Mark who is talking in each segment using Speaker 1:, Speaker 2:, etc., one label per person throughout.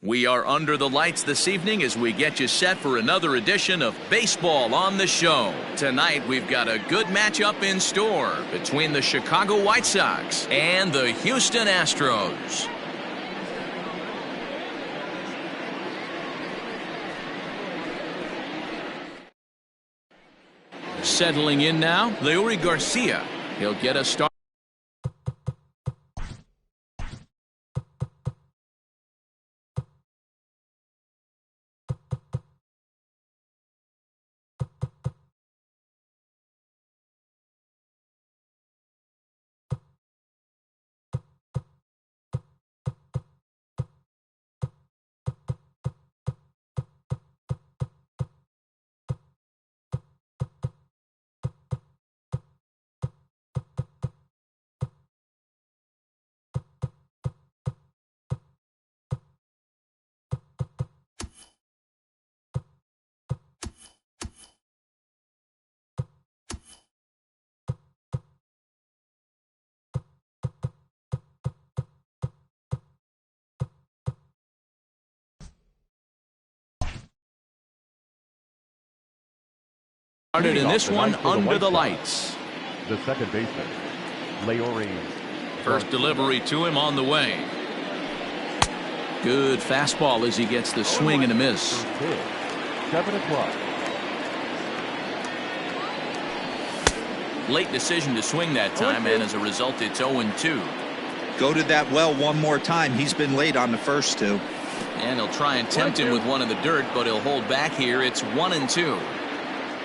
Speaker 1: We are under the lights this evening as we get you set for another edition of Baseball on the Show. Tonight, we've got a good matchup in store between the Chicago White Sox and the Houston Astros. Settling in now, Leury Garcia. He'll get us started. Started in this one under the lights.
Speaker 2: The second baseman, Leury.
Speaker 1: First delivery to him on the way. Good fastball as he gets the swing and a miss.
Speaker 2: 7 o'clock.
Speaker 1: Late decision to swing that time, and as a result, it's 0-2.
Speaker 3: Go to that well one more time. He's been late on the first two.
Speaker 1: And he'll try and tempt him with one in the dirt, but he'll hold back here. It's 1-2.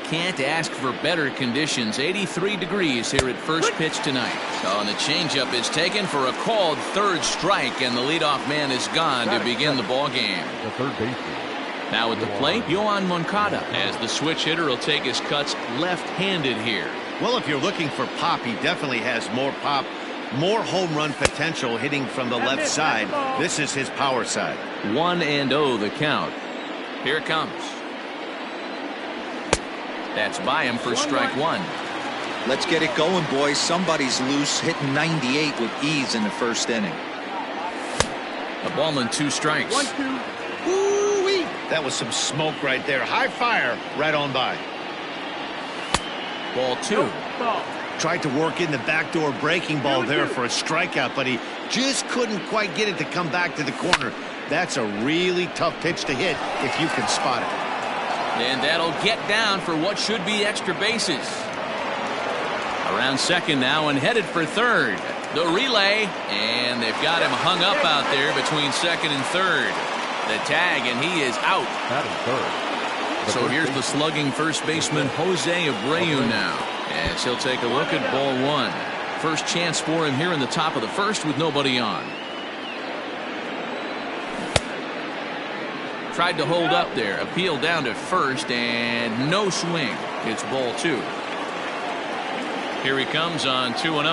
Speaker 1: Can't ask for better conditions. 83 degrees here at first pitch tonight. Oh, and the changeup is taken for a called third strike, and the leadoff man is gone to begin the ball game.
Speaker 2: The third baseman.
Speaker 1: Now at the plate, Yohan Moncada, as the switch hitter will take his cuts left-handed here.
Speaker 4: Well, if you're looking for pop, he definitely has more pop, more home run potential hitting from the left side. This is his power side.
Speaker 1: 1-0 the count. Here it comes. That's by him for strike one.
Speaker 3: Let's get it going, boys. Somebody's loose, hitting 98 with ease in the first inning.
Speaker 1: A ball and 2 strikes.
Speaker 4: 1-2. Ooh-wee. That was some smoke right there. High fire right on by.
Speaker 1: Ball 2.
Speaker 4: Tried to work in the backdoor breaking ball there for a strikeout, but he just couldn't quite get it to come back to the corner. That's a really tough pitch to hit if you can spot it.
Speaker 1: And that'll get down for what should be extra bases. Around second now and headed for third. The relay, and they've got him hung up out there between second and third. The tag, and he is out.
Speaker 2: That is third.
Speaker 1: So here's the slugging first baseman Jose Abreu now, as he'll take a look at ball 1. First chance for him here in the top of the first with nobody on. Tried to hold up there, appeal down to first, and no swing. It's ball 2. Here he comes on 2-0.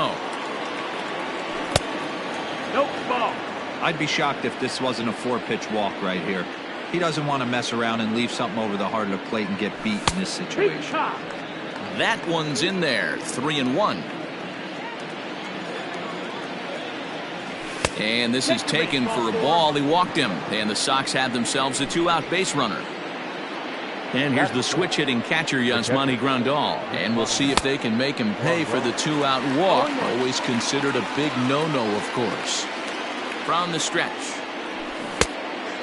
Speaker 3: Nope, ball. I'd be shocked if this wasn't a 4-pitch walk right here. He doesn't want to mess around and leave something over the heart of the plate and get beat in this situation.
Speaker 1: That one's in there, 3-1. And this is taken for a ball. He walked him, and the Sox have themselves a 2-out base runner. And here's the switch hitting catcher Yasmani Grandal, and we'll see if they can make him pay for the 2-out walk. Always considered a big no-no, of course. From the stretch,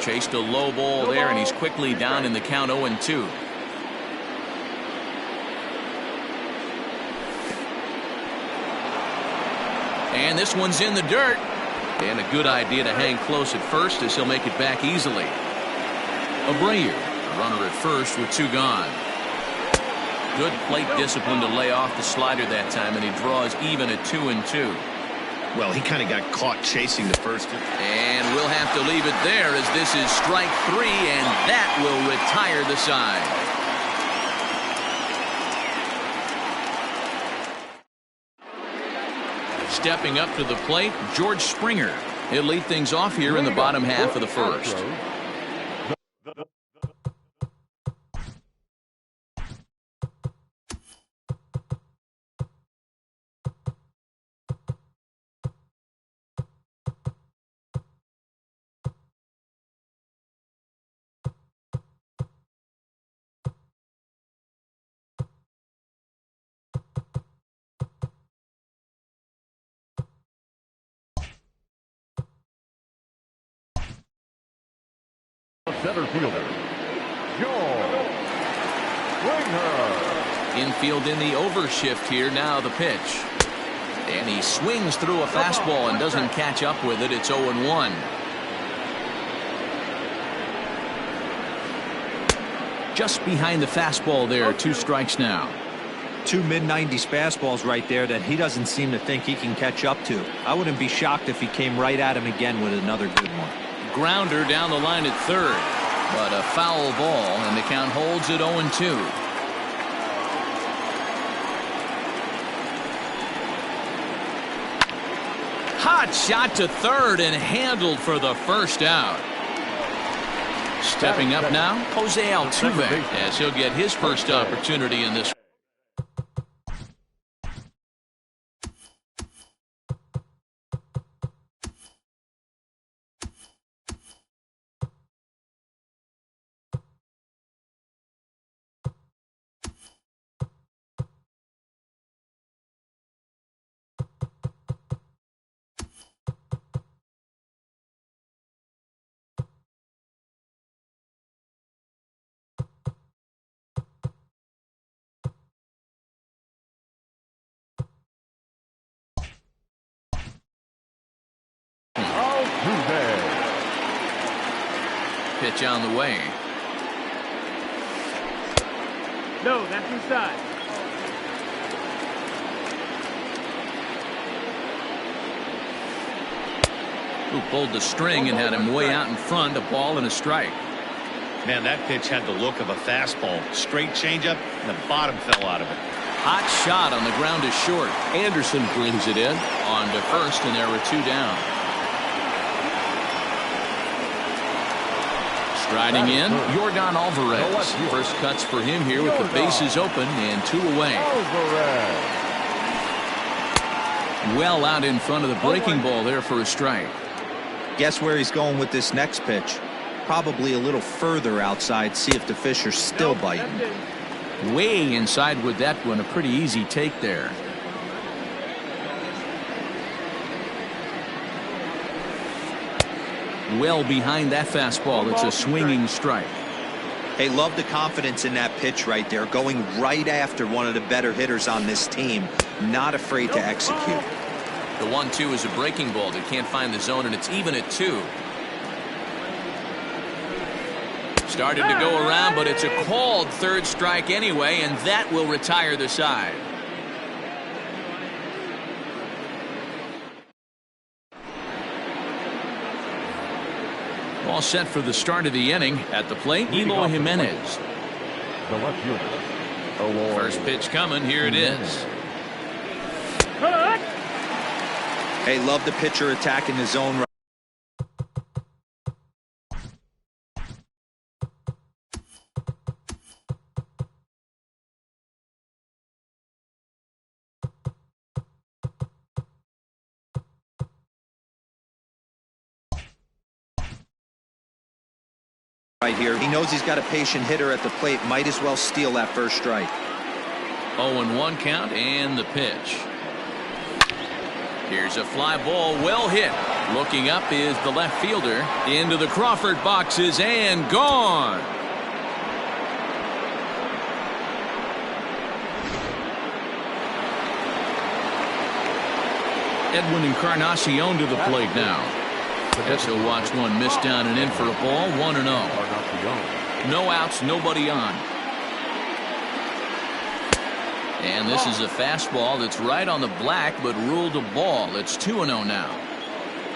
Speaker 1: chased a low ball there, and he's quickly down in the count 0-2. And this one's in the dirt. And a good idea to hang close at first as he'll make it back easily. Abreu, runner at first with 2 gone. Good plate discipline to lay off the slider that time, and he draws even at 2-2.
Speaker 4: Well, he kind of got caught chasing the first.
Speaker 1: And we'll have to leave it there as this is strike 3, and that will retire the side. Stepping up to the plate, George Springer. He'll lead things off here in the bottom half of the first.
Speaker 2: center fielder, Joe Springer.
Speaker 1: Infield in the overshift here. Now the pitch. And he swings through a fastball and doesn't catch up with it. It's 0-1. Just behind the fastball there. 2 strikes now.
Speaker 3: 2 mid-90s fastballs right there that he doesn't seem to think he can catch up to. I wouldn't be shocked if he came right at him again with another good one.
Speaker 1: Grounder down the line at third. But a foul ball, and the count holds at 0-2. Hot shot to third and handled for the first out. Stepping up now, Jose Altuve, as he'll get his first opportunity in this. Pitch on the way.
Speaker 5: No, that's inside.
Speaker 1: Who pulled the string and had him way out in front. A ball and a strike.
Speaker 4: Man, that pitch had the look of a fastball. Straight changeup, and the bottom fell out of it.
Speaker 1: Hot shot on the ground is short. Anderson brings it in. On to first, and there were 2 down. Striding in, Yordan Alvarez. First cuts for him here with the bases open and 2 away. Well out in front of the breaking ball there for a strike.
Speaker 3: Guess where he's going with this next pitch? Probably a little further outside. See if the fish are still biting.
Speaker 1: Way inside with that one. A pretty easy take there. Well behind that fastball. It's a swinging strike.
Speaker 3: Hey, love the confidence in that pitch right there. Going right after one of the better hitters on this team. Not afraid to execute.
Speaker 1: The 1-2 is a breaking ball that can't find the zone, and it's even at 2. Started to go around, but it's a called third strike anyway, and that will retire the side. All set for the start of the inning. At the plate, Eloy Jimenez.
Speaker 2: The left fielder,
Speaker 1: First pitch coming. Here it is.
Speaker 3: Hey, love the pitcher attacking the zone. Right here. He knows he's got a patient hitter at the plate. Might as well steal that first strike.
Speaker 1: 0-1 count and the pitch. Here's a fly ball, well hit. Looking up is the left fielder. Into the Crawford boxes and gone. Edwin Encarnacion to the plate now. As he'll watch one miss down and in for a ball. 1-0. No outs, nobody on. And this is a fastball that's right on the black, but ruled a ball. It's 2-0 now.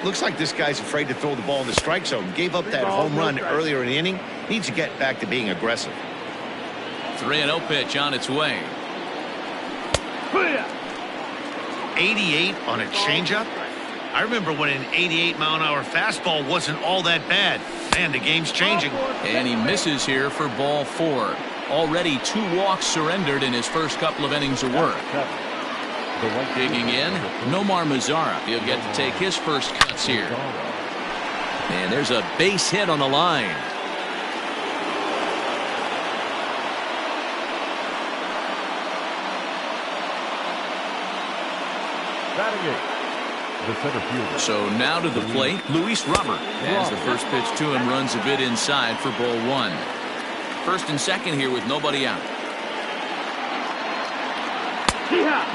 Speaker 4: Looks like this guy's afraid to throw the ball in the strike zone. Gave up that home run earlier in the inning. Needs to get back to being aggressive.
Speaker 1: 3-0 pitch on its way.
Speaker 4: 88 on a changeup? I remember when an 88-mile-an-hour fastball wasn't all that bad. Man, the game's changing.
Speaker 1: And he misses here for ball 4. Already 2 walks surrendered in his first couple of innings of work. Digging in, Nomar Mazara. He'll get to take his first cuts here. And there's a base hit on the line.
Speaker 2: Batting The center fielder.
Speaker 1: So now to the plate, Luis Robert. As the first pitch to him runs a bit inside for ball one. First and second here with nobody out.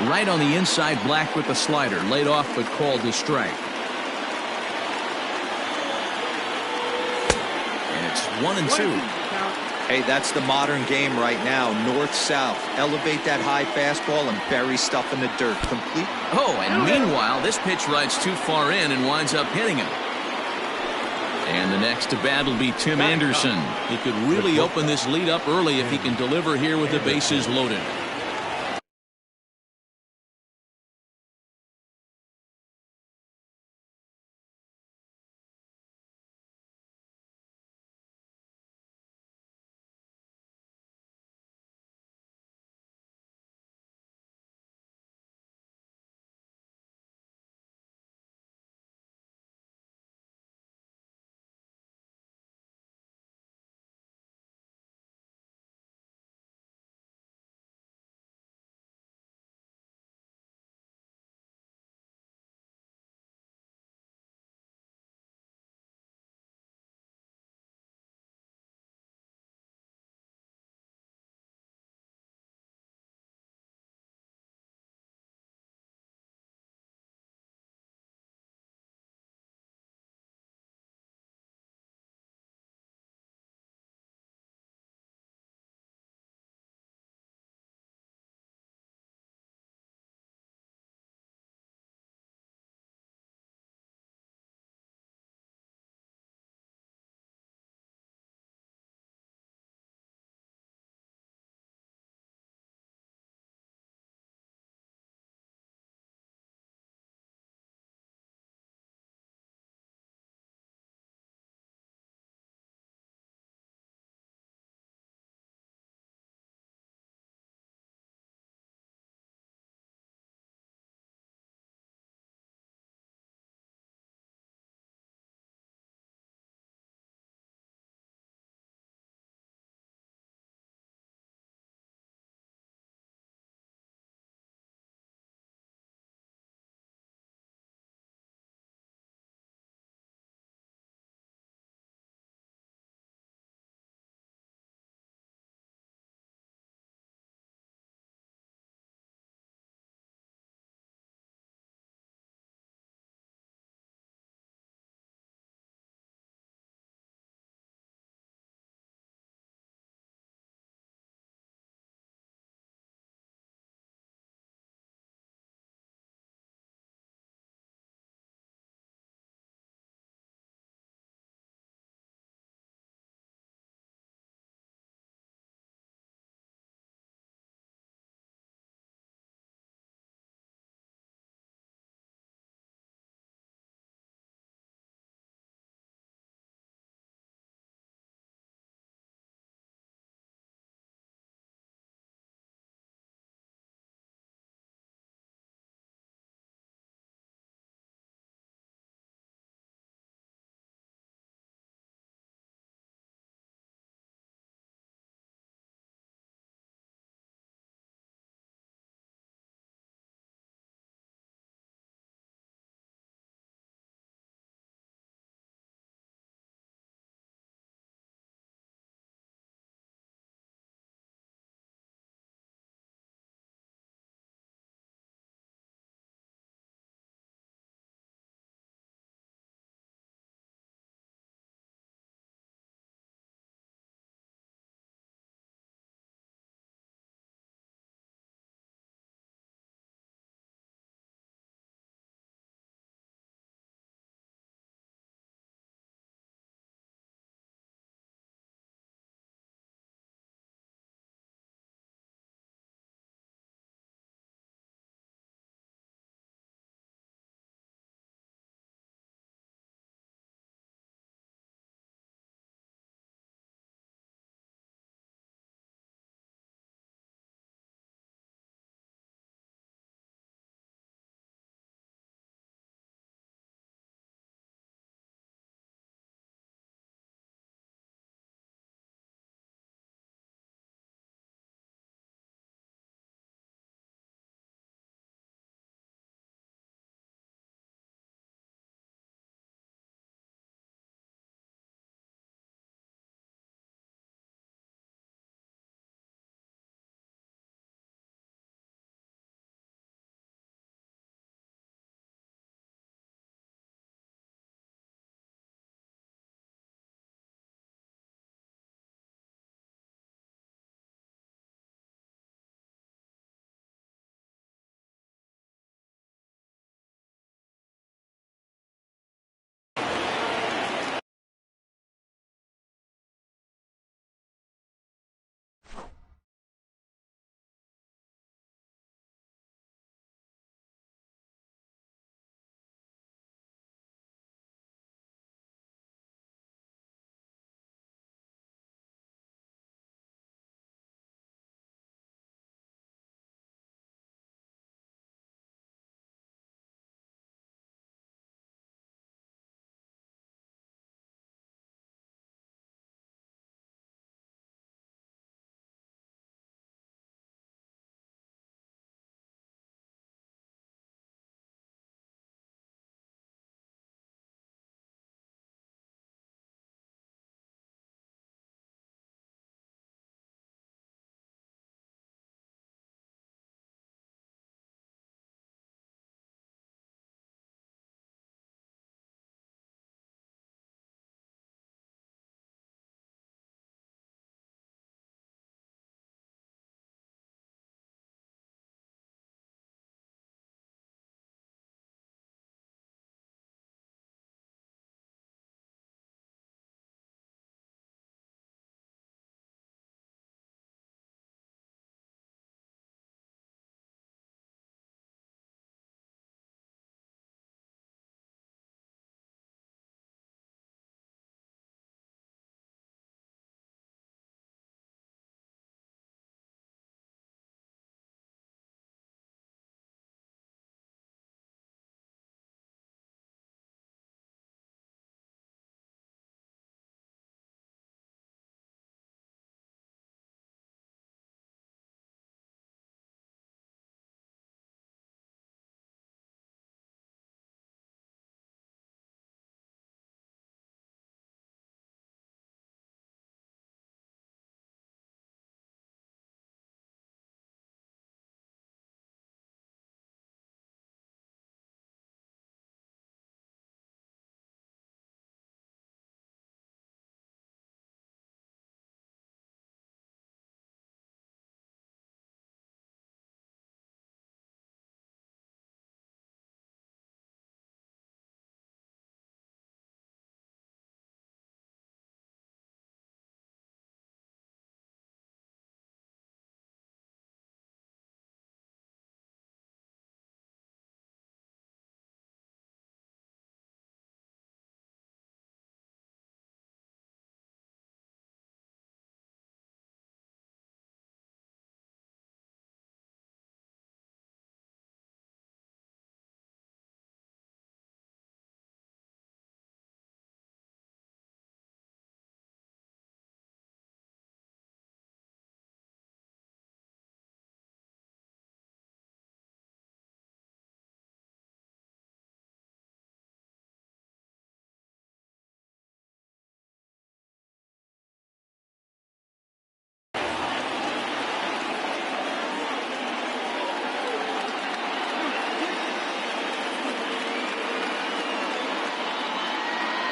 Speaker 1: Right on the inside, Black with the slider. Laid off but called to strike. And it's 1-2.
Speaker 3: Hey, that's the modern game right now. North-south. Elevate that high fastball and bury stuff in the dirt. Complete.
Speaker 1: Oh, and meanwhile, this pitch rides too far in and winds up hitting him. And the next to bat will be Tim Anderson. He could really open this lead up early if he can deliver here with the bases loaded.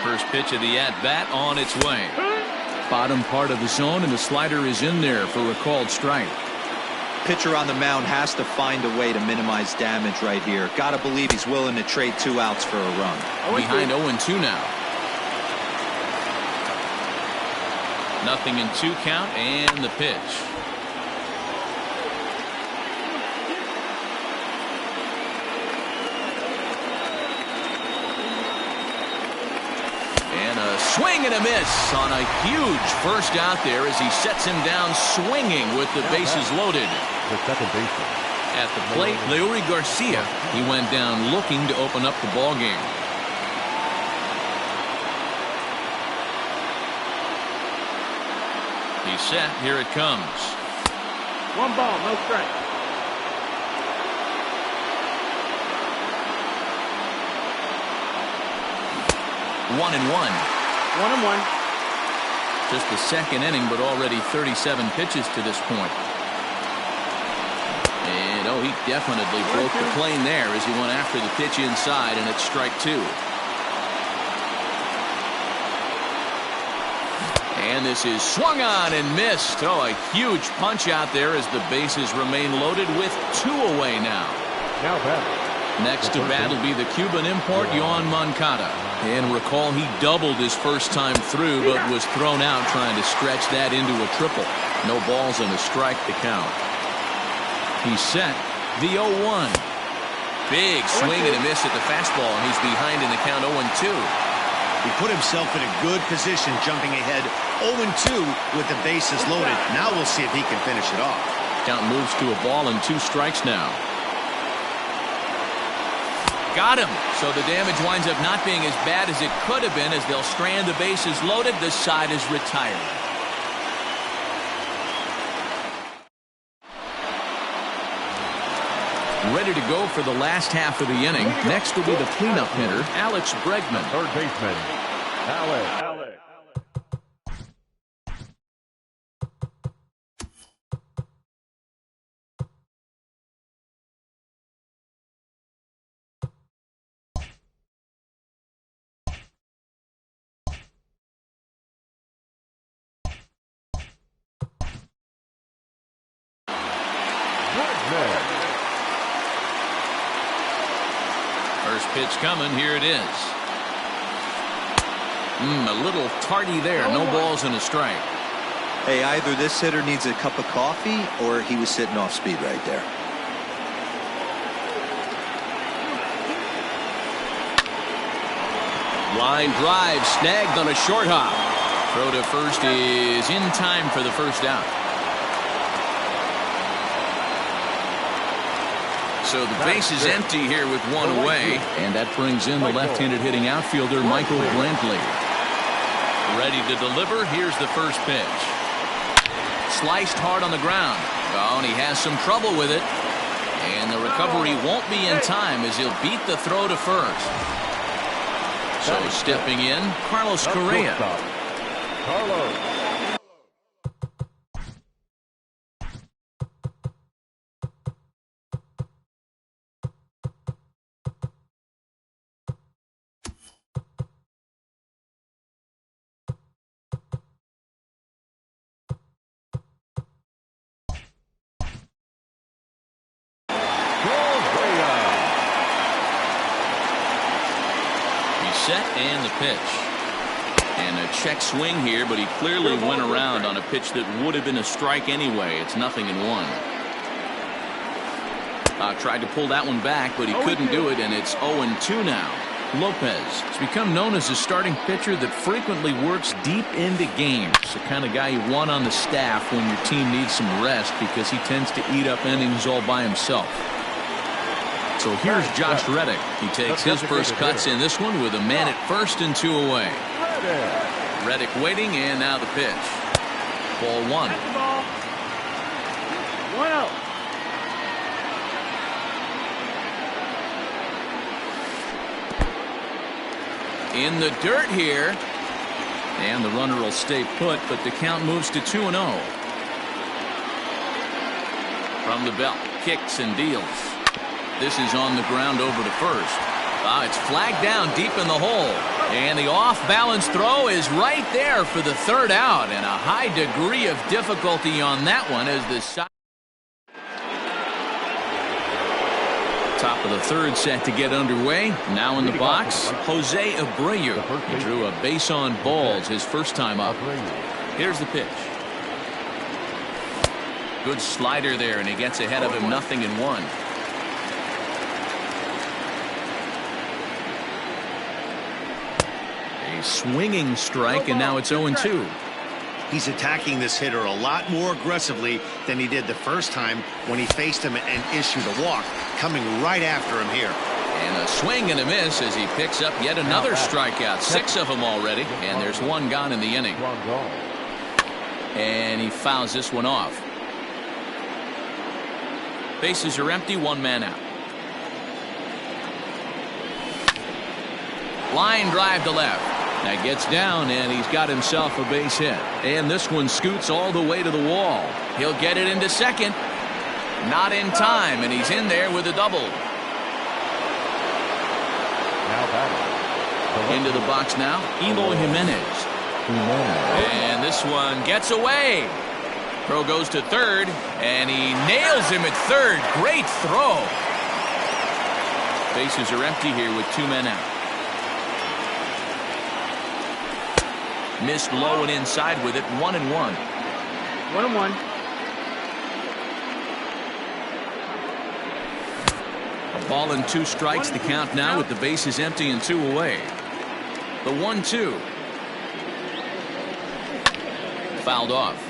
Speaker 1: First pitch of the at-bat on its way. Bottom part of the zone, and the slider is in there for a called strike.
Speaker 3: Pitcher on the mound has to find a way to minimize damage right here. Got to believe he's willing to trade 2 outs for a run.
Speaker 1: Behind 0-2 now. Nothing in 2 count, and the pitch. And a swing and a miss on a huge first out there as he sets him down swinging with the bases loaded.
Speaker 2: The second baseman.
Speaker 1: At the plate, Leury Garcia. He went down looking to open up the ball game. He's set. Here it comes.
Speaker 5: 1 ball, no strike.
Speaker 1: One and one.
Speaker 5: 1-1.
Speaker 1: Just the second inning, but already 37 pitches to this point. And oh, he definitely broke the plane there as he went after the pitch inside, and it's strike 2. And this is swung on and missed. Oh, a huge punch out there as the bases remain loaded with 2 away now.
Speaker 2: Now batting.
Speaker 1: Next to bat will be the Cuban import, Yoan Moncada. And recall he doubled his first time through, but was thrown out trying to stretch that into a triple. No balls and a strike to count. He's set. The 0-1. Big swing and a miss at the fastball, and he's behind in the count 0-2.
Speaker 4: He put himself in a good position jumping ahead 0-2 with the bases loaded. Now we'll see if he can finish it off.
Speaker 1: Count moves to a ball and 2 strikes now. Got him. So the damage winds up not being as bad as it could have been as they'll strand the bases loaded. This side is retired. Ready to go for the last half of the inning. Next will be the cleanup hitter, Alex Bregman.
Speaker 2: Third baseman. Alex.
Speaker 1: First pitch coming. Here it is. A little tardy there. No balls and a strike.
Speaker 3: Hey, either this hitter needs a cup of coffee or he was sitting off speed right there.
Speaker 1: Line drive snagged on a short hop. Throw to first is in time for the first out. So the base is empty here with 1 away, and that brings in the left-handed hitting outfielder Michael Brantley. Ready to deliver. Here's the first pitch. Sliced hard on the ground. Oh, and he has some trouble with it. And the recovery won't be in time as he'll beat the throw to first. So stepping in, Carlos Correa.
Speaker 2: Carlos.
Speaker 1: Set and the pitch. And a check swing here, but he clearly went around on a pitch that would have been a strike anyway. It's 0-1. Tried to pull that one back, but he couldn't do it, and it's 0-2 now. Lopez has become known as a starting pitcher that frequently works deep into games. The kind of guy you want on the staff when your team needs some rest because he tends to eat up innings all by himself. So here's Josh Reddick. He takes his first cuts in this one with a man at first and 2 away. Reddick waiting, and now the pitch. Ball 1.
Speaker 5: 1-0.
Speaker 1: In the dirt here. And the runner will stay put, but the count moves to 2-0. From the belt, kicks and deals. This is on the ground over to first. It's flagged down deep in the hole. And the off-balance throw is right there for the third out, and a high degree of difficulty on that one as the top of the third set to get underway. Now in the box, Jose Abreu. He drew a base on balls his first time up. Here's the pitch. Good slider there, and he gets ahead of him 0-1. A swinging strike, and now it's 0-2.
Speaker 4: He's attacking this hitter a lot more aggressively than he did the first time when he faced him and issued a walk, coming right after him here.
Speaker 1: And a swing and a miss as he picks up yet another strikeout. 6 of them already, and there's 1 gone in the inning. And he fouls this one off. Bases are empty, 1 man out. Line drive to left. That gets down, and he's got himself a base hit. And this one scoots all the way to the wall. He'll get it into second. Not in time, and he's in there with a double. Into the box now, Eloy Jimenez. And this one gets away. Throw goes to third, and he nails him at third. Great throw. Bases are empty here with 2 men out. Missed low and inside with it. 1-1.
Speaker 5: 1-1.
Speaker 1: A ball and 2 strikes the count now with the bases empty and 2 away. The 1-2. Fouled off.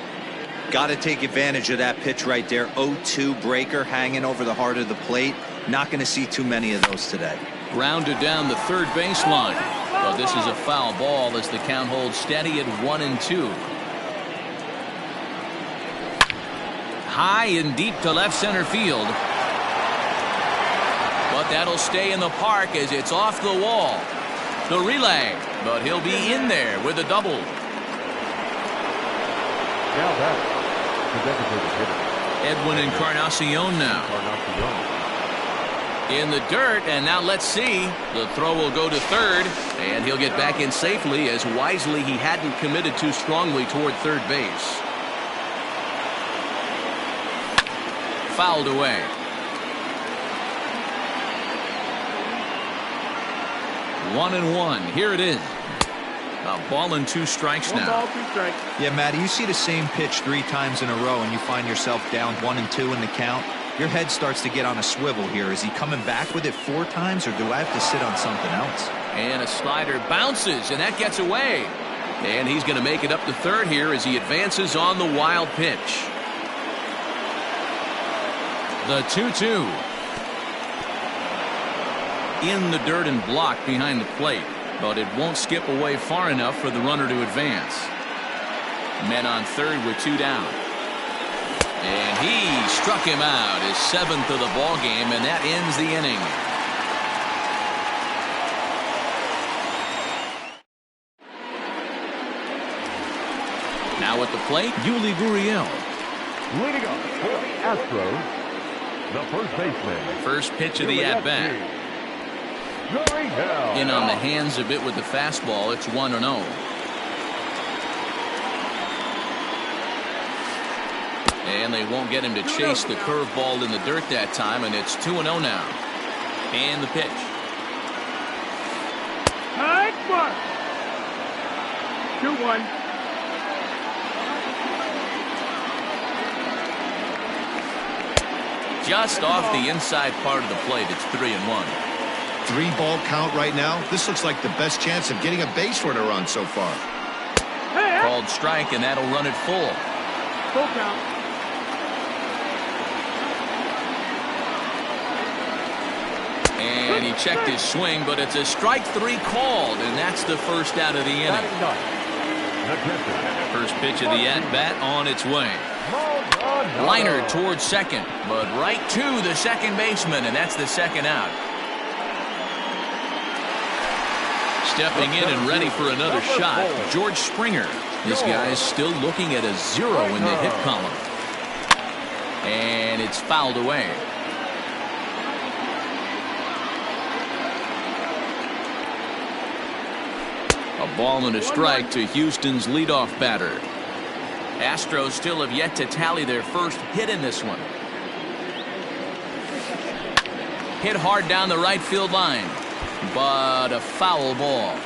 Speaker 3: Got to take advantage of that pitch right there. 0-2 breaker hanging over the heart of the plate. Not going to see too many of those today.
Speaker 1: Grounded down the third baseline. But this is a foul ball as the count holds steady at 1-2. High and deep to left center field. But that'll stay in the park as it's off the wall. The relay, but he'll be in there with a double.
Speaker 2: Now back, the designated hitter.
Speaker 1: Edwin Encarnacion now. In the dirt, and now let's see. The throw will go to third, and he'll get back in safely as wisely he hadn't committed too strongly toward third base. Fouled away. One and one. Here it is. A ball and 2 strikes now.
Speaker 5: 1 ball, 2 strikes.
Speaker 3: Yeah, Matty, you see the same pitch 3 times in a row, and you find yourself down 1-2 in the count. Your head starts to get on a swivel here. Is he coming back with it 4 times, or do I have to sit on something else?
Speaker 1: And a slider bounces, and that gets away. And he's going to make it up to third here as he advances on the wild pitch. The 2-2. In the dirt and blocked behind the plate, but it won't skip away far enough for the runner to advance. Men on third with 2 down. And he struck him out, his 7th of the ball game, and that ends the inning. Now at the plate, Yuli Gurriel.
Speaker 2: Leading off for the Astros, the first baseman.
Speaker 1: First pitch of the at-bat. In on the hands a bit with the fastball. It's 1-0. And they won't get him to chase the curveball in the dirt that time, and it's 2-0 now. And the pitch.
Speaker 5: High mark. 2-1.
Speaker 1: Just off the inside part of the plate. It's 3-1.
Speaker 4: 3-ball count right now. This looks like the best chance of getting a base runner on so far.
Speaker 5: Hey,
Speaker 1: Called strike, and that'll run it full.
Speaker 5: full count.
Speaker 1: And he checked his swing, but it's a strike 3 called, and that's the first out of the inning. First pitch of the at-bat on its way. Liner towards second, but right to the second baseman, and that's the second out. Stepping in and ready for another shot, George Springer. This guy's still looking at a 0 in the hit column. And it's fouled away. A ball and a strike to Houston's leadoff batter. Astros still have yet to tally their first hit in this one. Hit hard down the right field line, but a foul ball.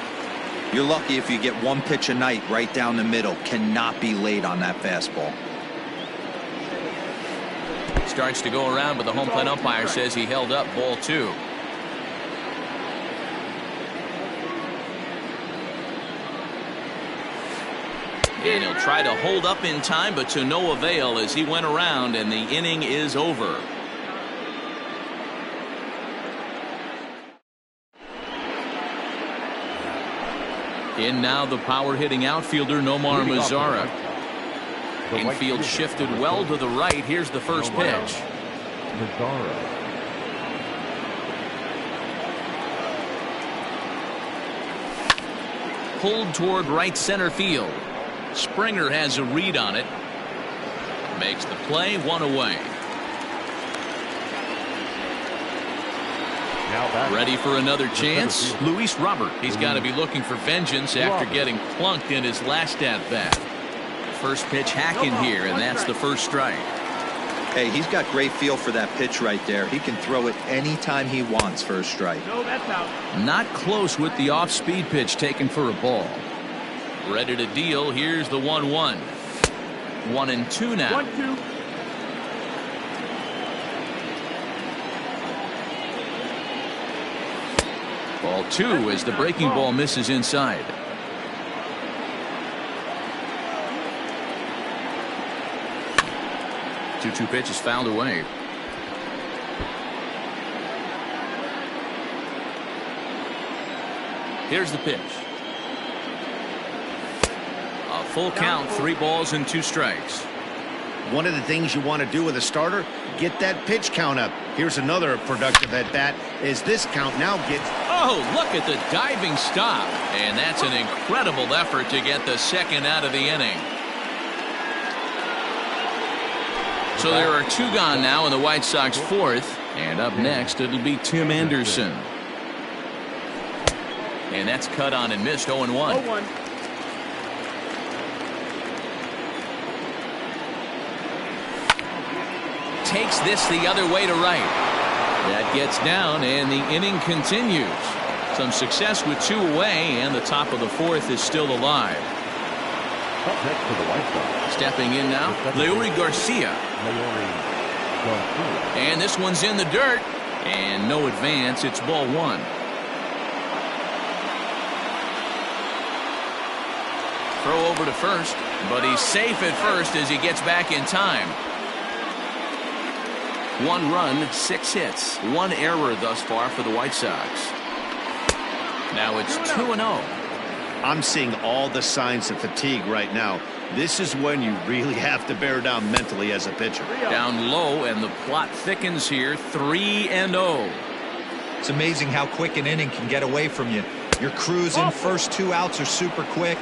Speaker 3: You're lucky if you get one pitch a night right down the middle. Cannot be late on that fastball.
Speaker 1: Starts to go around, but the home plate umpire says he held up. Ball 2. And he'll try to hold up in time, but to no avail as he went around, and the inning is over. In now the power hitting outfielder Nomar Mazara. Infield shifted well to the right. Here's the first pitch. Pulled toward right center field. Springer has a read on it. Makes the play, 1 away. Ready for another chance? Luis Robert. He's got to be looking for vengeance after getting plunked in his last at-bat. First pitch hacking here, and that's the first strike.
Speaker 3: Hey, he's got great feel for that pitch right there. He can throw it anytime he wants for a strike.
Speaker 5: No, that's out.
Speaker 1: Not close with the off-speed pitch taken for a ball. Ready to deal. Here's the 1-1. 1-2 now.
Speaker 5: 1-2.
Speaker 1: Ball 2 as the breaking ball misses inside. Two pitch is fouled away. Here's the pitch. A full count, 3 balls and 2 strikes.
Speaker 4: One of the things you want to do with a starter, get that pitch count up. Here's another productive at bat as this count now gets.
Speaker 1: Oh, look at the diving stop. And that's an incredible effort to get the second out of the inning. So there are 2 gone now in the White Sox 4th. And up next, it'll be Tim Anderson. And that's cut on and missed, 0-1.
Speaker 5: 0-1.
Speaker 1: Takes this the other way to right. That gets down, and the inning continues. Some success with 2 away, and the top of the 4th is still alive.
Speaker 2: Up next for the White Sox.
Speaker 1: Stepping in now, Leury Garcia. And this one's in the dirt. And no advance. It's ball 1. Throw over to first, but he's safe at first as he gets back in time. 1 run, 6 hits, 1 error thus far for the White Sox. Now it's 2-0.
Speaker 4: I'm seeing all the signs of fatigue right now. This is when you really have to bear down mentally as a pitcher.
Speaker 1: Down low, and the plot thickens here. 3-0.
Speaker 3: It's amazing how quick an inning can get away from you. You're cruising. First 2 outs are super quick.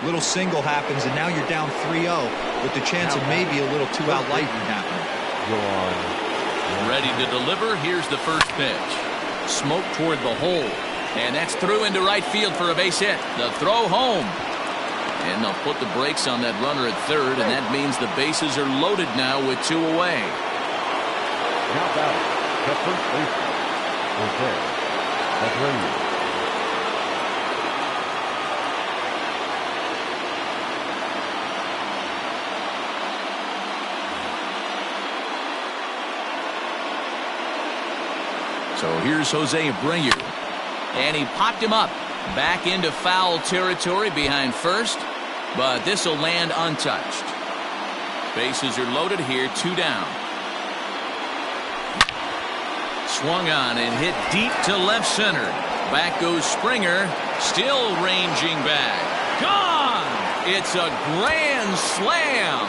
Speaker 3: Little single happens, and now you're down 3-0 with the chance of maybe a little 2-out lightning happening.
Speaker 1: Ready to deliver. Here's the first pitch. Smoke toward the hole. And that's through into right field for a base hit. The throw home. And they'll put the brakes on that runner at third, and that means the bases are loaded now with 2 away.
Speaker 2: Now batting, the first baseman, Jose Abreu.
Speaker 1: So here's Jose Abreu. And he popped him up. Back into foul territory behind first. But this will land untouched. Bases are loaded here. 2 down. Swung on and hit deep to left center. Back goes Springer. Still ranging back. Gone! It's a grand slam.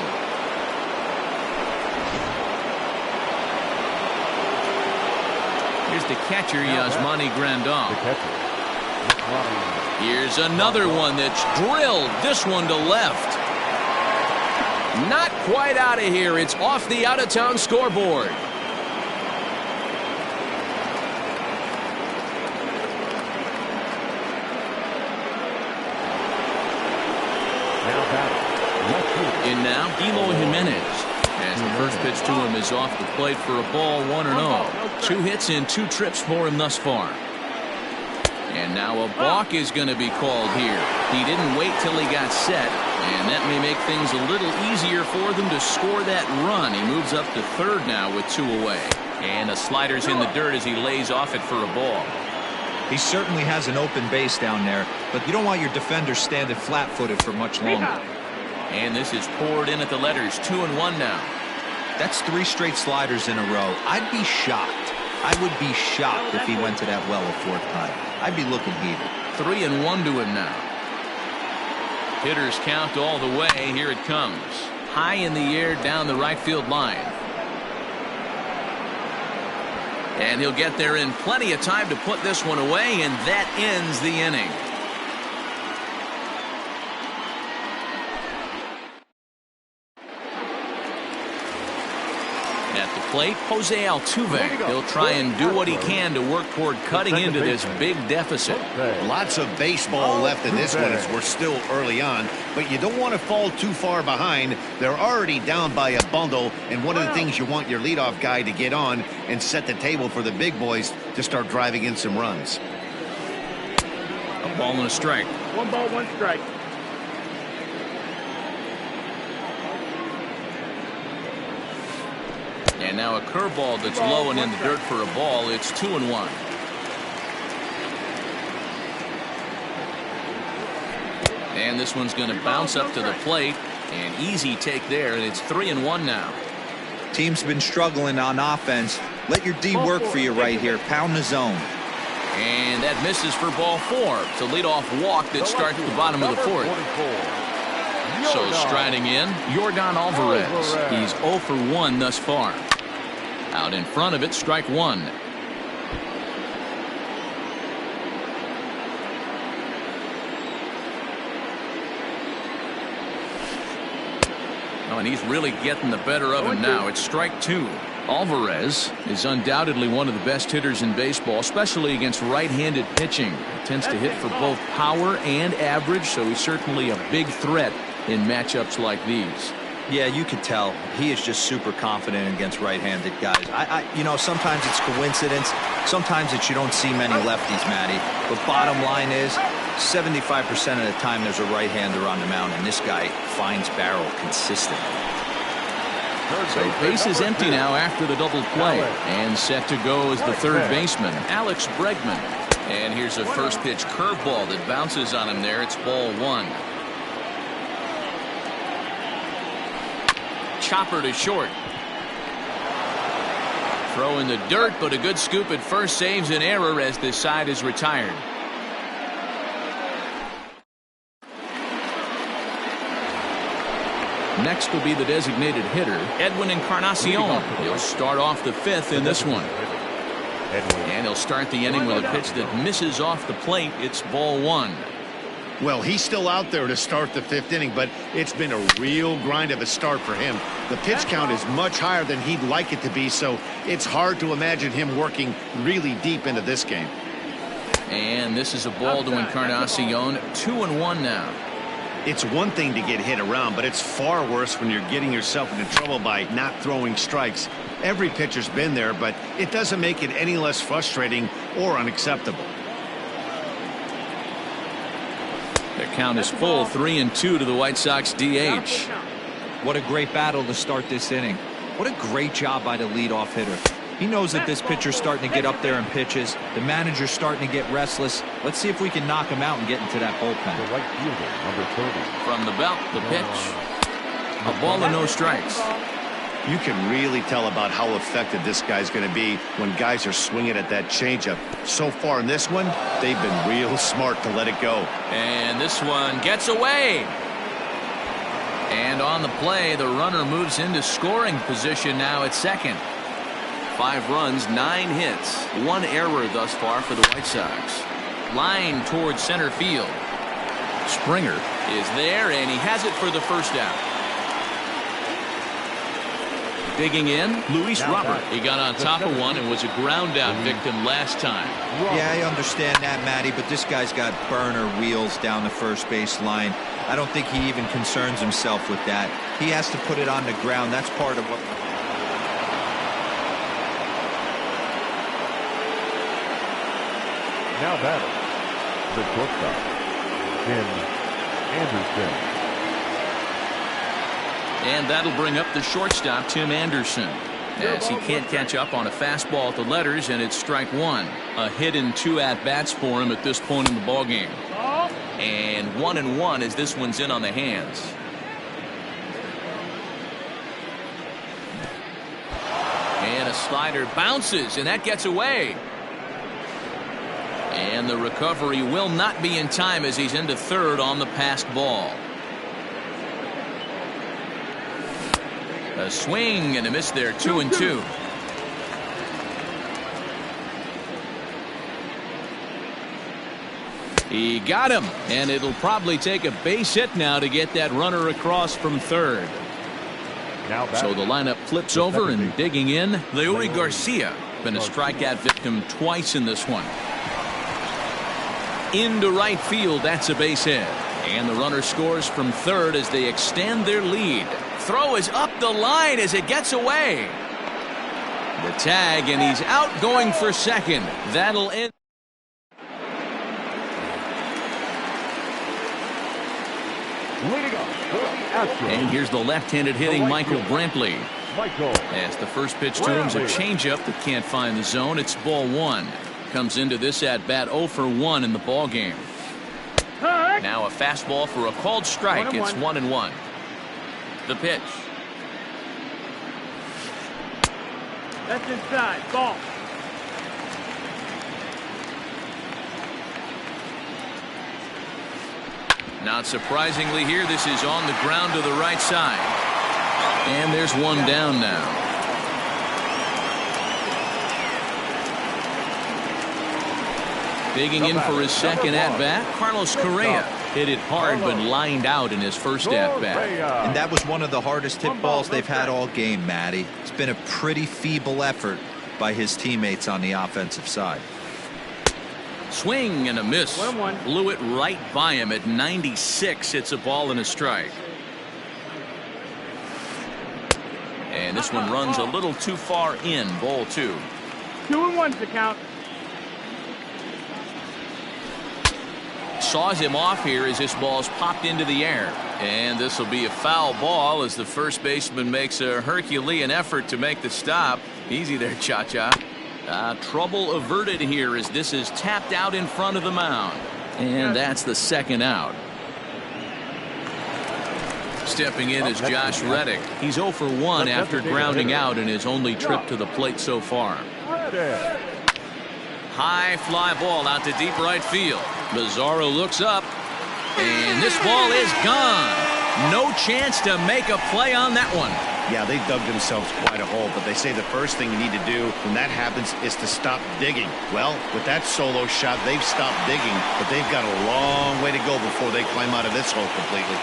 Speaker 1: Here's the catcher, Yasmani Grandal. Here's another one that's drilled. This one to left. Not quite out of here. It's off the out-of-town scoreboard. In now, Eloy Jimenez. As the first pitch to him is off the plate for a ball, 1-0. 2 hits in 2 trips for him thus far. And now a balk is going to be called here. He didn't wait till he got set, and that may make things a little easier for them to score that run. He moves up to third now with 2 away. And the slider's in the dirt as he lays off it for a ball.
Speaker 3: He certainly has an open base down there, but you don't want your defender standing flat-footed for much longer.
Speaker 1: And this is poured in at the letters, 2-1 now.
Speaker 3: That's 3 straight sliders in a row. I'd be shocked. I would be shocked if he went to that well a 4th time. I'd be looking heated.
Speaker 1: 3-1 to him now. Hitters count all the way. Here it comes. High in the air down the right field line. And he'll get there in plenty of time to put this one away, and that ends the inning. At the plate, Jose Altuve. He'll try and do what he can to work toward cutting into this big deficit.
Speaker 4: Lots of baseball left in this one as we're still early on, but you don't want to fall too far behind. They're already down by a bundle, and one of the things you want your leadoff guy to get on and set the table for the big boys to start driving in some runs.
Speaker 1: A ball and a strike.
Speaker 5: 1 ball, 1 strike.
Speaker 1: And now a curveball that's low and in the dirt for a ball. It's 2-1. And this one's going to bounce up to the plate. An easy take there, and it's 3-1 now.
Speaker 3: Team's been struggling on offense. Let your D work for you right here. Pound the zone.
Speaker 1: And that misses for ball 4. It's a leadoff walk that starts at the bottom of the 4th. So striding in, Yordan Alvarez. He's 0 for 1 thus far. Out in front of it, strike 1. Oh, and he's really getting the better of him now. It's strike 2. Alvarez is undoubtedly one of the best hitters in baseball, especially against right-handed pitching. He tends to hit for both power and average, so he's certainly a big threat in matchups like these.
Speaker 3: Yeah, you can tell he is just super confident against right-handed guys. You know, sometimes it's coincidence. Sometimes it's you don't see many lefties, Matty. But bottom line is, 75% of the time there's a right-hander on the mound, and this guy finds barrel consistently.
Speaker 1: So base is empty now after the double play, and set to go is the third baseman, Alex Bregman. And here's a first pitch curveball that bounces on him there. It's ball 1. Chopper to short. Throw in the dirt, but a good scoop at first saves an error as this side is retired. Next will be the designated hitter, Edwin Encarnacion. He'll start off the 5th in this one. And he'll start the inning with a pitch that misses off the plate. It's ball 1.
Speaker 4: Well, he's still out there to start the 5th inning, but it's been a real grind of a start for him. The pitch count is much higher than he'd like it to be, so it's hard to imagine him working really deep into this game.
Speaker 1: And this is a ball to Encarnacion. 2-1 now.
Speaker 4: It's one thing to get hit around, but it's far worse when you're getting yourself into trouble by not throwing strikes. Every pitcher's been there, but it doesn't make it any less frustrating or unacceptable.
Speaker 1: The count is full, 3-2 to the White Sox DH.
Speaker 3: What a great battle to start this inning. What a great job by the leadoff hitter. He knows that this pitcher's starting to get up there in pitches. The manager's starting to get restless. Let's see if we can knock him out and get into that bullpen.
Speaker 2: The right fielder, number 30.
Speaker 1: From the belt, the pitch. A ball and no strikes.
Speaker 4: You can really tell about how effective this guy's going to be when guys are swinging at that changeup. So far in this one, they've been real smart to let it go.
Speaker 1: And this one gets away. And on the play, the runner moves into scoring position now at second. 5 runs, 9 hits, 1 error thus far for the White Sox. Line towards center field. Springer is there, and he has it for the first out. Digging in, Luis Robert. He got on top of one and was a ground out victim last time.
Speaker 3: Yeah, I understand that, Matty, but this guy's got burner wheels down the first base line. I don't think he even concerns himself with that. He has to put it on the ground. That's part of what...
Speaker 2: Now batting, the shortstop, Tim Anderson.
Speaker 1: And that'll bring up the shortstop, Tim Anderson, as he can't catch up on a fastball at the letters, and it's strike one. A hit and 2 at-bats for him at this point in the ballgame. And 1-1 as this one's in on the hands. And a slider bounces, and that gets away. And the recovery will not be in time as he's into third on the passed ball. A swing and a miss there, 2-2. He got him, and it'll probably take a base hit now to get that runner across from third. So the lineup flips over, and digging in, Leury Garcia. Been a strikeout victim twice in this one. Into right field, that's a base hit. And the runner scores from third as they extend their lead. Throw is up the line as it gets away. The tag, and he's out going for second. That'll end. And here's the left-handed hitting Michael Brantley. As the first pitch to him's a changeup that can't find the zone. It's ball one. Comes into this at-bat 0 for 1 in the ball game. Now a fastball for a called strike. It's 1-1. The pitch.
Speaker 5: That's inside. Ball.
Speaker 1: Not surprisingly here, this is on the ground to the right side. And there's one down now. Digging in for his second at-bat, Carlos Correa. Hit it hard but lined out in his first at-bat.
Speaker 3: And that was one of the hardest hit balls they've had all game, Matty. It's been a pretty feeble effort by his teammates on the offensive side.
Speaker 1: Swing and a miss.
Speaker 5: 1-1.
Speaker 1: Blew it right by him at 96. It's a ball and a strike. And this one runs a little too far in. Ball 2.
Speaker 5: 2-1's the count.
Speaker 1: Saws him off here as this ball's popped into the air. And this will be a foul ball as the first baseman makes a Herculean effort to make the stop. Easy there, Cha-Cha. Trouble averted here as this is tapped out in front of the mound. And that's the second out. Stepping in is Josh Reddick. He's 0 for 1 after grounding out in his only trip to the plate so far. High fly ball out to deep right field. Bizarro looks up, and this ball is gone. No chance to make a play on that one.
Speaker 4: Yeah, they dug themselves quite a hole, but they say the first thing you need to do when that happens is to stop digging. Well, with that solo shot, they've stopped digging, but they've got a long way to go before they climb out of this hole completely.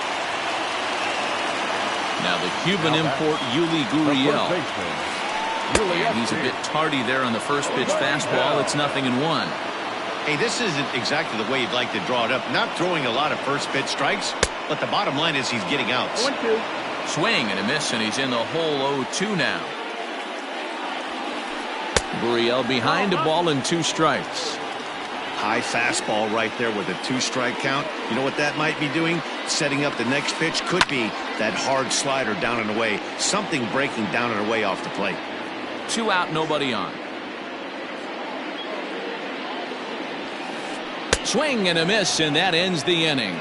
Speaker 4: Now the Cuban import, Yuli Gurriel. And he's a bit tardy there on the first pitch fastball. It's 0-1. Hey, this isn't exactly the way you'd like to draw it up. Not throwing a lot of first pitch strikes, but the bottom line is he's getting outs.
Speaker 5: 1-2.
Speaker 1: Swing and a miss, and he's in the hole 0-2 now. Gurriel behind a ball and 2 strikes. High fastball right there with a 2-strike count. You know what that might be doing? Setting up the next pitch. Could be that hard slider down and away. Something breaking down and away off the plate. 2 out, nobody on. Swing and a miss, and that ends the inning.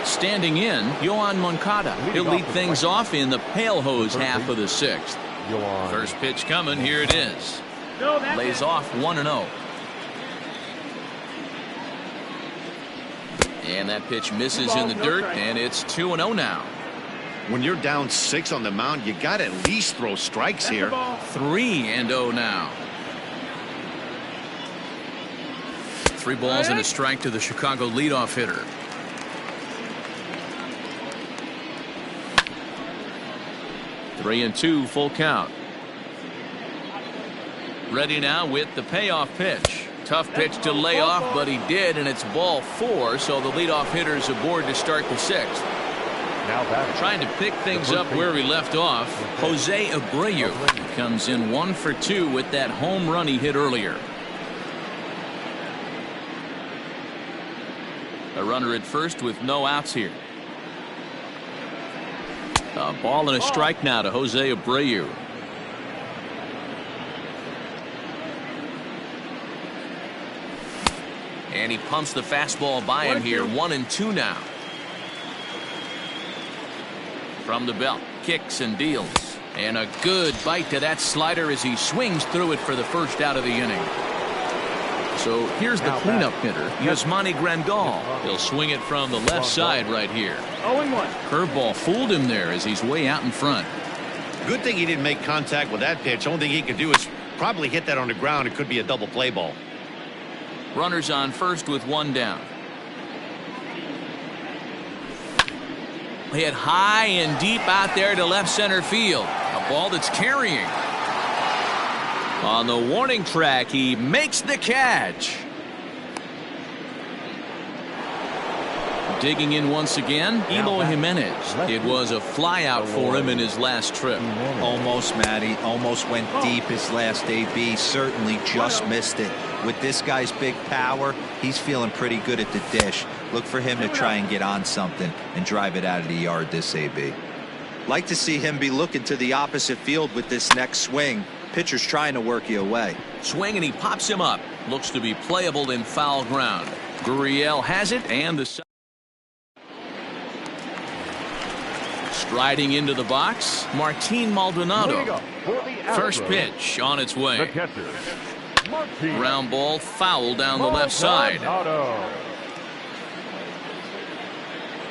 Speaker 1: Standing in, Yoan Moncada. He'll lead things off in the pale hose half of the 6th. First pitch coming. Here it is. Lays off 1-0. And that pitch misses in the dirt, and it's 2-0 now. When you're down 6 on the mound, you got to at least throw strikes here. 3-0 now. 3 balls and a strike to the Chicago leadoff hitter. Three and two, full count. Ready now with the payoff pitch. Tough pitch to lay off, but he did, and it's ball 4, so the leadoff hitter's aboard to start the 6th.
Speaker 2: Now
Speaker 1: trying to pick things up where we left off. Jose Abreu comes in 1 for 2 with that home run he hit earlier. A runner at first with no outs here. A ball and a strike now to Jose Abreu. And he pumps the fastball by him here. 1 and 2 now. From the belt, kicks and deals. And a good bite to that slider as he swings through it for the first out of the inning. So here's the cleanup hitter, Yasmani Grandal. He'll swing it from the left side right here.
Speaker 5: 0-1.
Speaker 1: Curveball fooled him there as he's way out in front.
Speaker 4: Good thing he didn't make contact with that pitch. Only thing he could do is probably hit that on the ground. It could be a double play ball.
Speaker 1: Runners on first with 1 down. Hit high and deep out there to left center field. A ball that's carrying. On the warning track, he makes the catch. Digging in once again, Eloy Jimenez. It was a fly out for him in his last trip.
Speaker 3: Almost, Matty. Almost went deep his last AB. Certainly just missed it. With this guy's big power, he's feeling pretty good at the dish. Look for him to try and get on something and drive it out of the yard this AB. Like to see him be looking to the opposite field with this next swing. Pitcher's trying to work you away.
Speaker 1: Swing and he pops him up. Looks to be playable in foul ground. Gurriel has it, and the striding into the box, Martin Maldonado. First pitch on its way.
Speaker 2: The catcher, Martin.
Speaker 1: Ground ball foul down the left side.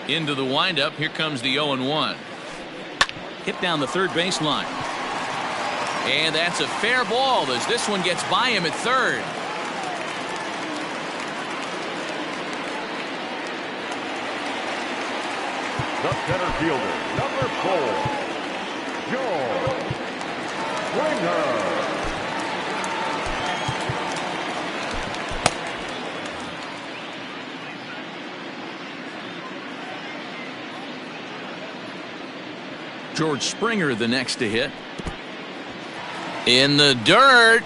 Speaker 1: Into the windup. Here comes the 0-1. Hit down the third baseline. And that's a fair ball as this one gets by him at third.
Speaker 2: The center fielder, number 4, George Springer.
Speaker 1: George Springer the next to hit. In the dirt.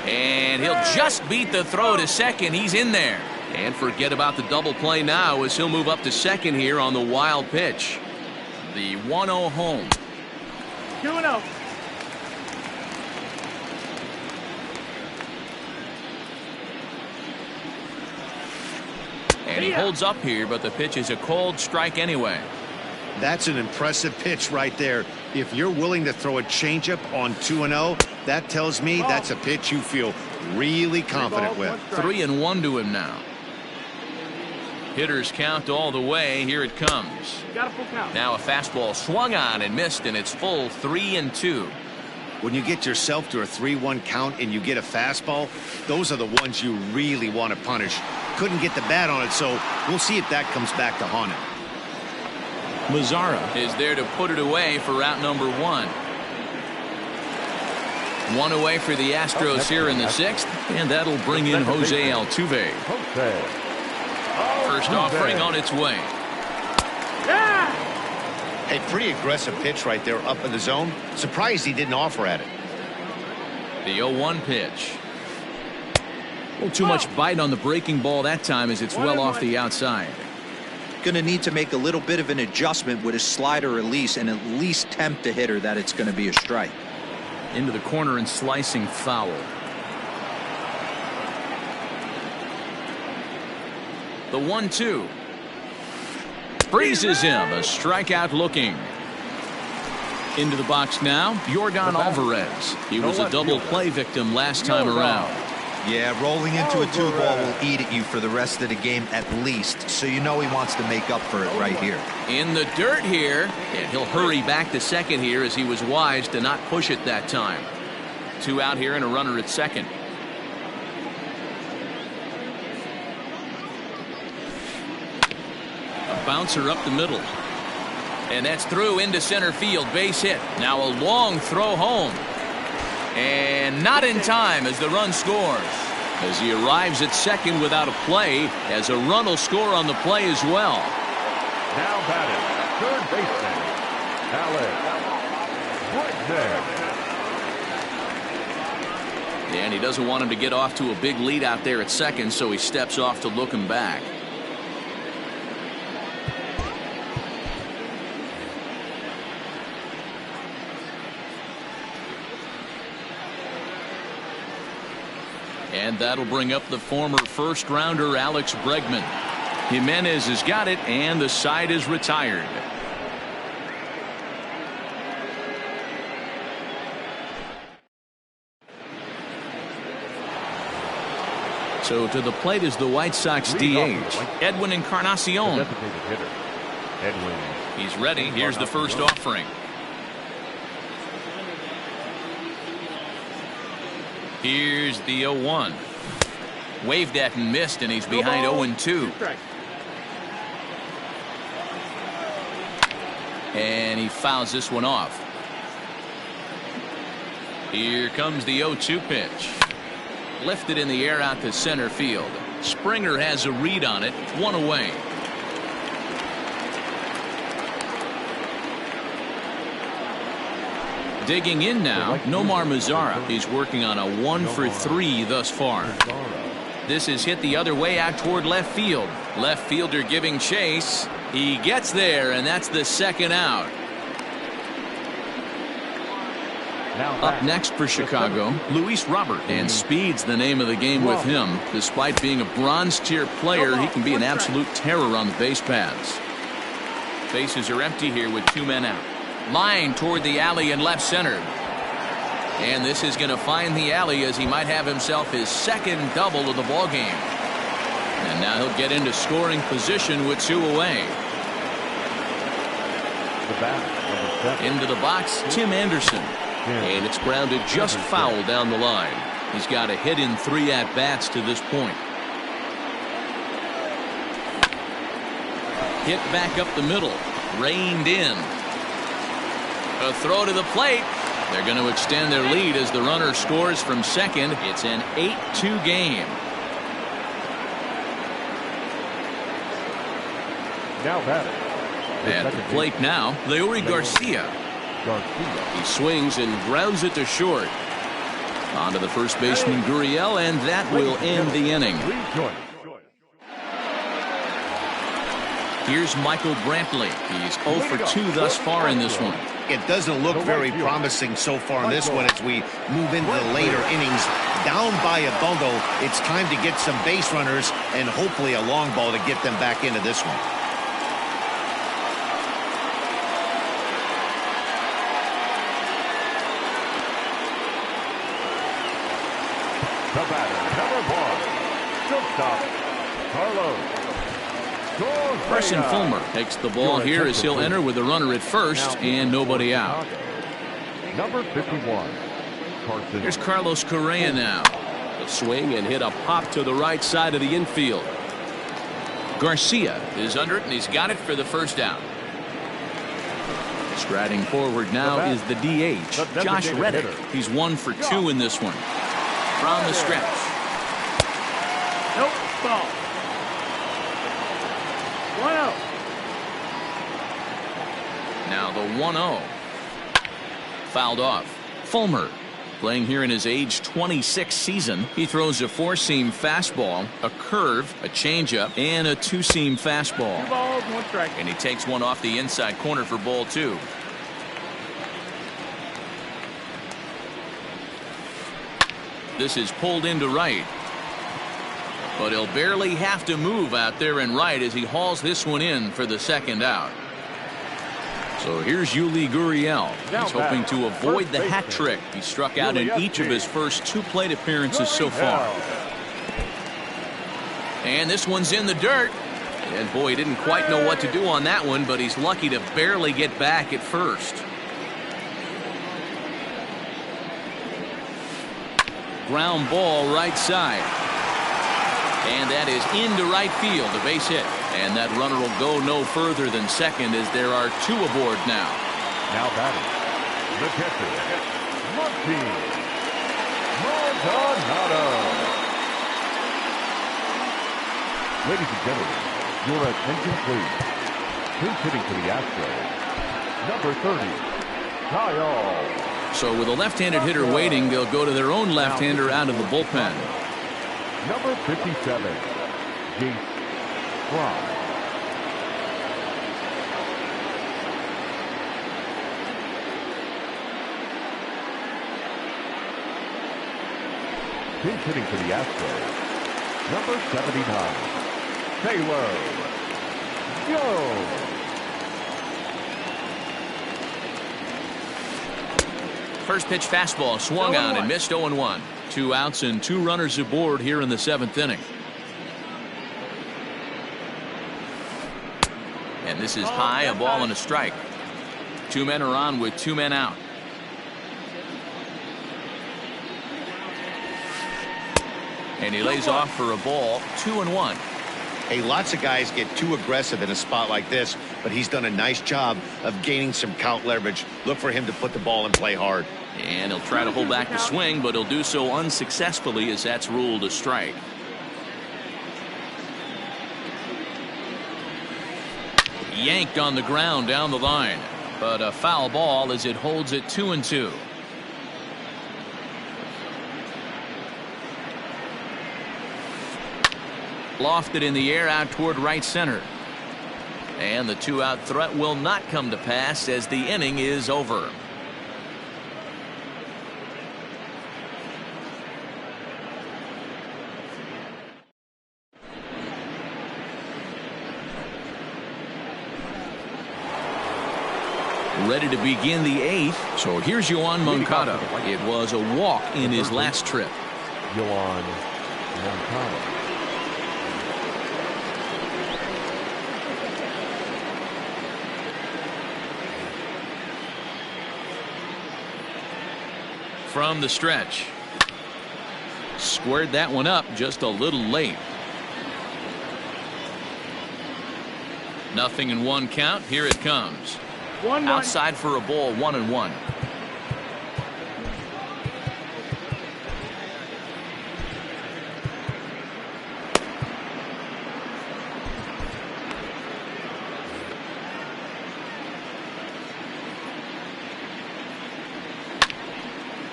Speaker 1: And he'll just beat the throw to second. He's in there. And forget about the double play now as he'll move up to second here on the wild pitch. The 1-0 home.
Speaker 5: 2-0.
Speaker 1: And he holds up here, but the pitch is a cold strike anyway.
Speaker 4: That's an impressive pitch right there. If you're willing to throw a changeup on 2-0, that tells me that's a pitch you feel really confident with.
Speaker 1: 3-1 to him now. Hitters count all the way. Here it comes.
Speaker 5: Got a full count.
Speaker 1: Now a fastball swung on and missed, and it's full 3-2.
Speaker 4: When you get yourself to a 3-1 count and you get a fastball, those are the ones you really want to punish. Couldn't get the bat on it, so we'll see if that comes back to haunt him.
Speaker 1: Mazzara is there to put it away for out number 1. One away for the Astros here in the 6th, and that'll bring in Jose Altuve. First offering on its way.
Speaker 5: Yeah!
Speaker 4: A pretty aggressive pitch right there up in the zone. Surprised he didn't offer at it.
Speaker 1: The 0-1 pitch. A little too much bite on the breaking ball that time as it's well off the outside.
Speaker 3: Going to need to make a little bit of an adjustment with his slider release and at least tempt the hitter that it's going to be a strike.
Speaker 1: Into the corner and slicing foul. The 1-2. Freezes him. A strikeout looking. Into the box now, Yordan Alvarez. He was a double play victim last time around.
Speaker 3: Yeah, rolling into a 2-ball will eat at you for the rest of the game at least, so you know he wants to make up for it right here.
Speaker 1: In the dirt here, and he'll hurry back to second here as he was wise to not push it that time. 2 out here and a runner at second. bouncer up the middle. And that's through into center field. Base hit. Now a long throw home. And not in time as the run scores. As he arrives at second without a play, as a run will score on the play as well.
Speaker 2: Now batting, third baseman, Alex.
Speaker 1: And he doesn't want him to get off to a big lead out there at second, so he steps off to look him back. And that'll bring up the former first-rounder Alex Bregman. Jimenez has got it, and the side is retired. So to the plate is the White Sox DH, Edwin Encarnacion.
Speaker 2: Designated hitter, Edwin.
Speaker 1: He's ready. Here's the first offering. Here's the 0-1. Waved at and missed, and he's behind 0-2. And he fouls this one off. Here comes the 0-2 pitch. Lifted in the air out to center field. Springer has a read on it. One away. Digging in now, Nomar Mazara. He's working on a 1-for-3 thus far. This is hit the other way out toward left field. Left fielder giving chase. He gets there, and that's the second out. Up next for Chicago, Luis Robert. And speed's the name of the game with him. Despite being a bronze tier player, he can be an absolute terror on the base paths. Bases are empty here with 2 men out. Line toward the alley in left center. And this is going to find the alley as he might have himself his second double of the ball game. And now he'll get into scoring position with 2 away. Into the box, Tim Anderson. And it's grounded just foul down the line. He's got a hit in 3 at-bats to this point. Hit back up the middle. Reined in. A throw to the plate. They're going to extend their lead as the runner scores from second. It's an 8-2 game.
Speaker 2: Now batting.
Speaker 1: At the plate now, Leury Garcia. He swings and grounds it to short. On to the first baseman Gurriel, and that will end the inning. Here's Michael Brantley. He's 0 for 2 thus far in this one.
Speaker 4: It doesn't look very promising so far in this one as we move into the later innings. Down by a bundle, it's time to get some base runners and hopefully a long ball to get them back into this one.
Speaker 2: The batter, number 1, shortstop, Carlos.
Speaker 1: Carson Fulmer takes the ball here as he'll enter with a runner at first and nobody out.
Speaker 2: Number 51, Carson.
Speaker 1: Here's Carlos Correa now. A swing and hit a pop to the right side of the infield. Garcia is under it, and he's got it for the first down. Striding forward now is the DH, Josh Reddick. He's 1 for 2 in this one. From the stretch.
Speaker 5: Nope, ball. 1-0.
Speaker 1: Now the 1-0. Fouled off. Fulmer, playing here in his age 26 season. He throws a 4-seam fastball, a curve, a changeup, and a 2-seam fastball.
Speaker 5: 2 balls, 1 strike.
Speaker 1: And he takes one off the inside corner for ball 2. This is pulled into right. But he'll barely have to move out there in right as he hauls this one in for the second out. So here's Yuli Gurriel. He's hoping to avoid the hat trick he struck out in each of his first 2 plate appearances so far. And this one's in the dirt. And boy, he didn't quite know what to do on that one, but he's lucky to barely get back at first. Ground ball right side. And that is into right field, a base hit. And that runner will go no further than second as there are 2 aboard now.
Speaker 2: Now batting, the catcher, Martin Maldonado. Ladies and gentlemen, your attention please. Pinch hitting for the Astros, number 30, Kyle.
Speaker 1: So with a left-handed hitter waiting, they'll go to their own left-hander out of the bullpen.
Speaker 2: Number 57, Jace Fry. Pinch hitting for the Astros, number 79, Taylor Jones.
Speaker 1: First pitch fastball swung on and missed. 0-1. 2 outs and 2 runners aboard here in the 7th inning. And this is high, a ball and a strike. 2 men are on with 2 men out. And he lays off for a ball. 2-1.
Speaker 4: Hey, lots of guys get too aggressive in a spot like this, but he's done a nice job of gaining some count leverage. Look for him to put the ball in play hard.
Speaker 1: And he'll try to hold back the swing, but he'll do so unsuccessfully as that's ruled a strike. Yanked on the ground down the line, but a foul ball as it holds it 2-2. Lofted in the air out toward right center. And the 2-out threat will not come to pass as the inning is over. Ready to begin the 8th. So here's Yoan Moncada. It was a walk in his last trip.
Speaker 2: Yoan Moncada.
Speaker 1: From the stretch. Squared that one up just a little late. 0-1 count. Here it comes. Outside for a ball. 1-1.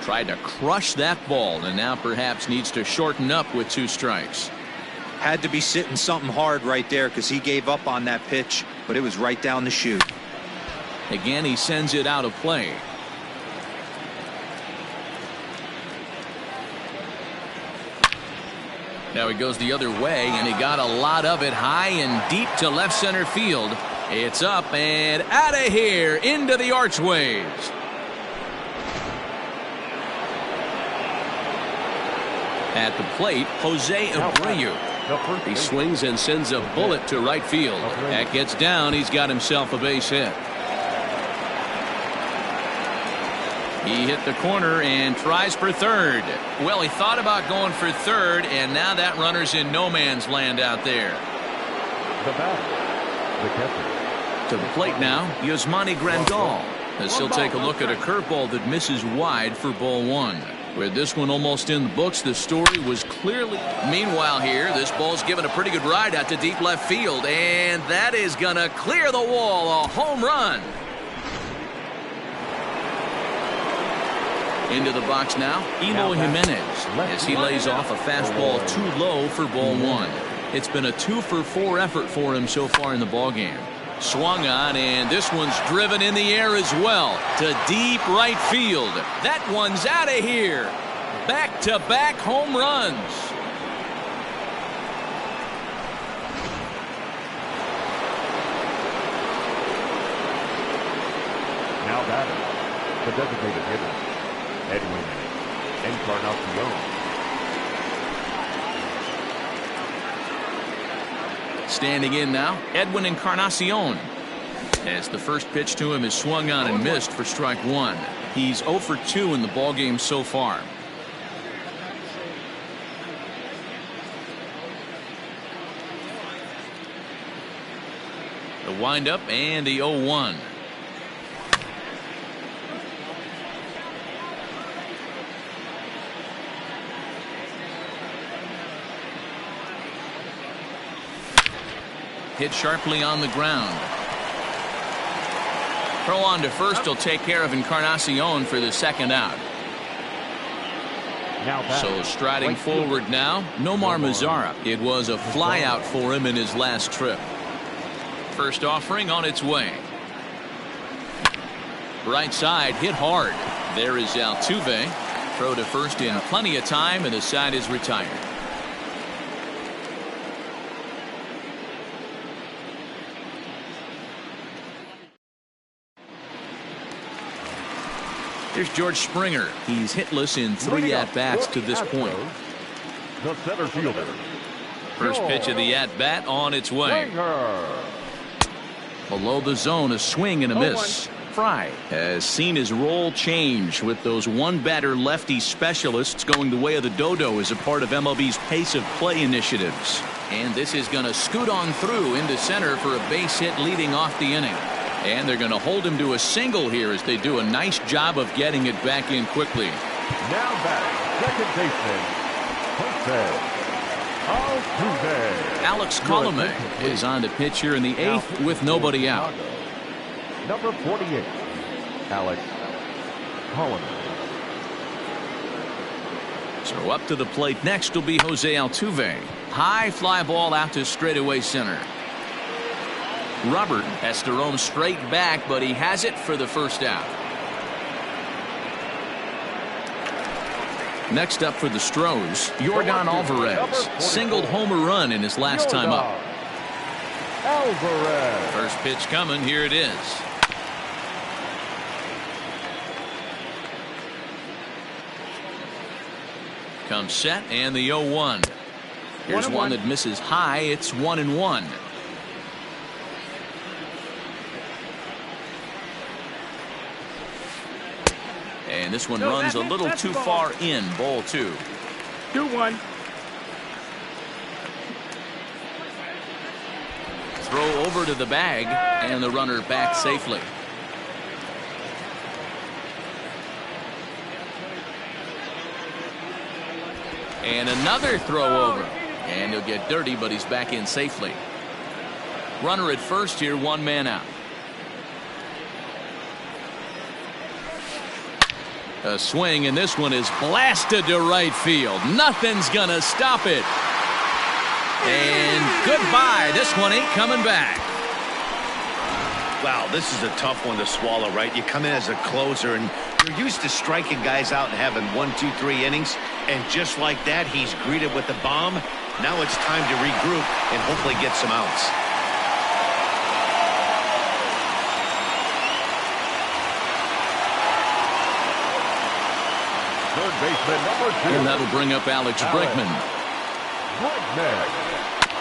Speaker 1: Tried to crush that ball and now perhaps needs to shorten up with 2 strikes.
Speaker 3: Had to be sitting something hard right there because he gave up on that pitch, but it was right down the chute.
Speaker 1: Again, he sends it out of play. Now he goes the other way, and he got a lot of it high and deep to left center field. It's up and out of here into the archways. At the plate, Jose Abreu. He swings and sends a bullet to right field. That gets down. He's got himself a base hit. He hit the corner and tries for third. Well, he thought about going for third, and now that runner's in no man's land out there.
Speaker 2: The bat, the catcher.
Speaker 1: To the plate now, Yasmani Grandal, as he'll take a look at a curveball that misses wide for ball 1. With this one almost in the books, the story was clearly. Meanwhile here, this ball's given a pretty good ride out to deep left field, and that is going to clear the wall. A home run. Into the box now, Eloy Jimenez, as he lays off a fastball too low for ball 1. It's been a 2-for-4 effort for him so far in the ballgame. Swung on, and this one's driven in the air as well to deep right field. That one's out of here. Back-to-back home runs.
Speaker 2: Now batting, the designated hitter, Edwin Encarnacion.
Speaker 1: Standing in now, Edwin Encarnacion. As the first pitch to him is swung on and missed for strike 1. He's 0 for 2 in the ballgame so far. The windup and the 0-1. Hit sharply on the ground. Throw on to first will take care of Encarnacion for the second out. So striding forward now, Nomar Mazara. It was a flyout for him in his last trip. First offering on its way. Right side hit hard. There is Altuve. Throw to first in plenty of time, and the side is retired. Here's George Springer. He's hitless in 3 at-bats to this point.
Speaker 2: The center fielder.
Speaker 1: First pitch of the at-bat on its way. Below the zone, a swing and a miss. Fry has seen his role change with those one-batter lefty specialists going the way of the dodo as a part of MLB's pace of play initiatives. And this is going to scoot on through into center for a base hit leading off the inning. And they're going to hold him to a single here as they do a nice job of getting it back in quickly.
Speaker 2: Now back, second baseman, Jose Altuve.
Speaker 1: Alex Colomé is on to pitch here in the 8th with nobody out.
Speaker 2: Number 48, Alex Colomé.
Speaker 1: So up to the plate next will be Jose Altuve. High fly ball out to straightaway center. Robert has to roam straight back, but he has it for the first out. Next up for the Stros, Yordan Alvarez singled home a run in his last time up.
Speaker 2: Alvarez.
Speaker 1: First pitch coming. Here it is. Comes set and the 0-1. Here's one that misses high. It's 1-1. And this one runs a little too far in. Ball 2.
Speaker 5: 2-1.
Speaker 1: Throw over to the bag, and the runner back safely. And another throw over. And he'll get dirty, but he's back in safely. Runner at first here, 1 man out. A swing, and this one is blasted to right field. Nothing's gonna stop it. And goodbye. This one ain't coming back.
Speaker 4: Wow, this is a tough one to swallow, right? You come in as a closer, and you're used to striking guys out and having 1, 2, 3 innings. And just like that, he's greeted with the bomb. Now it's time to regroup and hopefully get some outs.
Speaker 2: Third baseman, number 2.
Speaker 1: And that'll bring up Alex Bregman.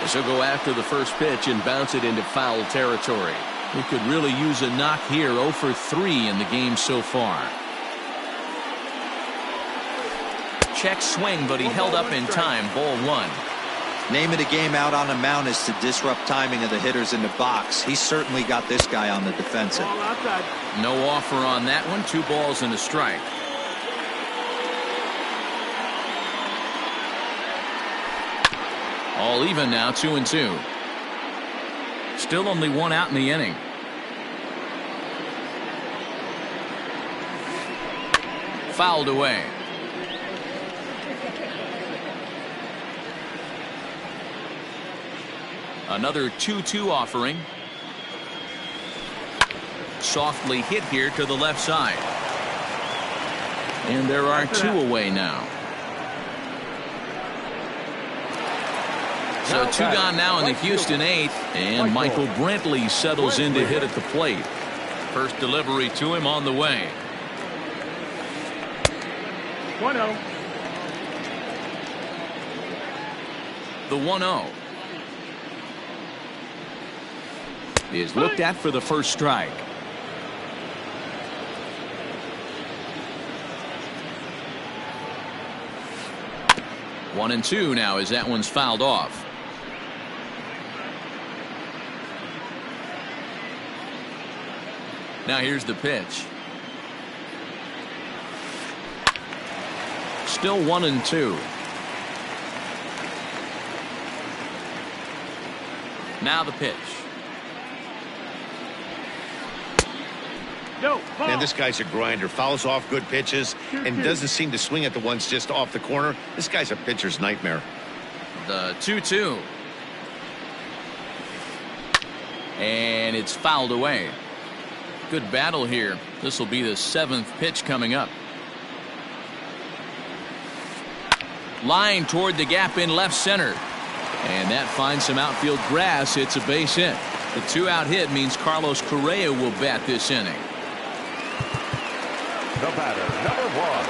Speaker 1: This will go after the first pitch and bounce it into foul territory. We could really use a knock here. 0 for 3 in the game so far. Check swing, but he held up in time. Ball 1.
Speaker 3: Name of the game out on the mound is to disrupt timing of the hitters in the box. He's certainly got this guy on the defensive.
Speaker 5: Ball outside.
Speaker 1: No offer on that one. 2 balls and a strike. All even now, 2-2. Still only 1 out in the inning. Fouled away. Another 2-2 offering. Softly hit here to the left side. And there are 2 away now. So 2 gone now in the Houston 8th, and Michael Brantley settles in to hit at the plate. First delivery to him on the way.
Speaker 5: 1-0.
Speaker 1: The 1-0 is looked at for the first strike. One and 2 now as that one's fouled off. Now here's the pitch. Still 1-2. Now the pitch.
Speaker 5: No, ball.
Speaker 4: Man, this guy's a grinder. Fouls off good pitches and doesn't seem to swing at the ones just off the corner. This guy's a pitcher's nightmare.
Speaker 1: The 2-2. And it's fouled away. Good battle here. This will be the 7th pitch coming up. Line toward the gap in left center. And that finds some outfield grass. It's a base hit. The 2-out hit means Carlos Correa will bat this inning.
Speaker 2: The batter, number 1.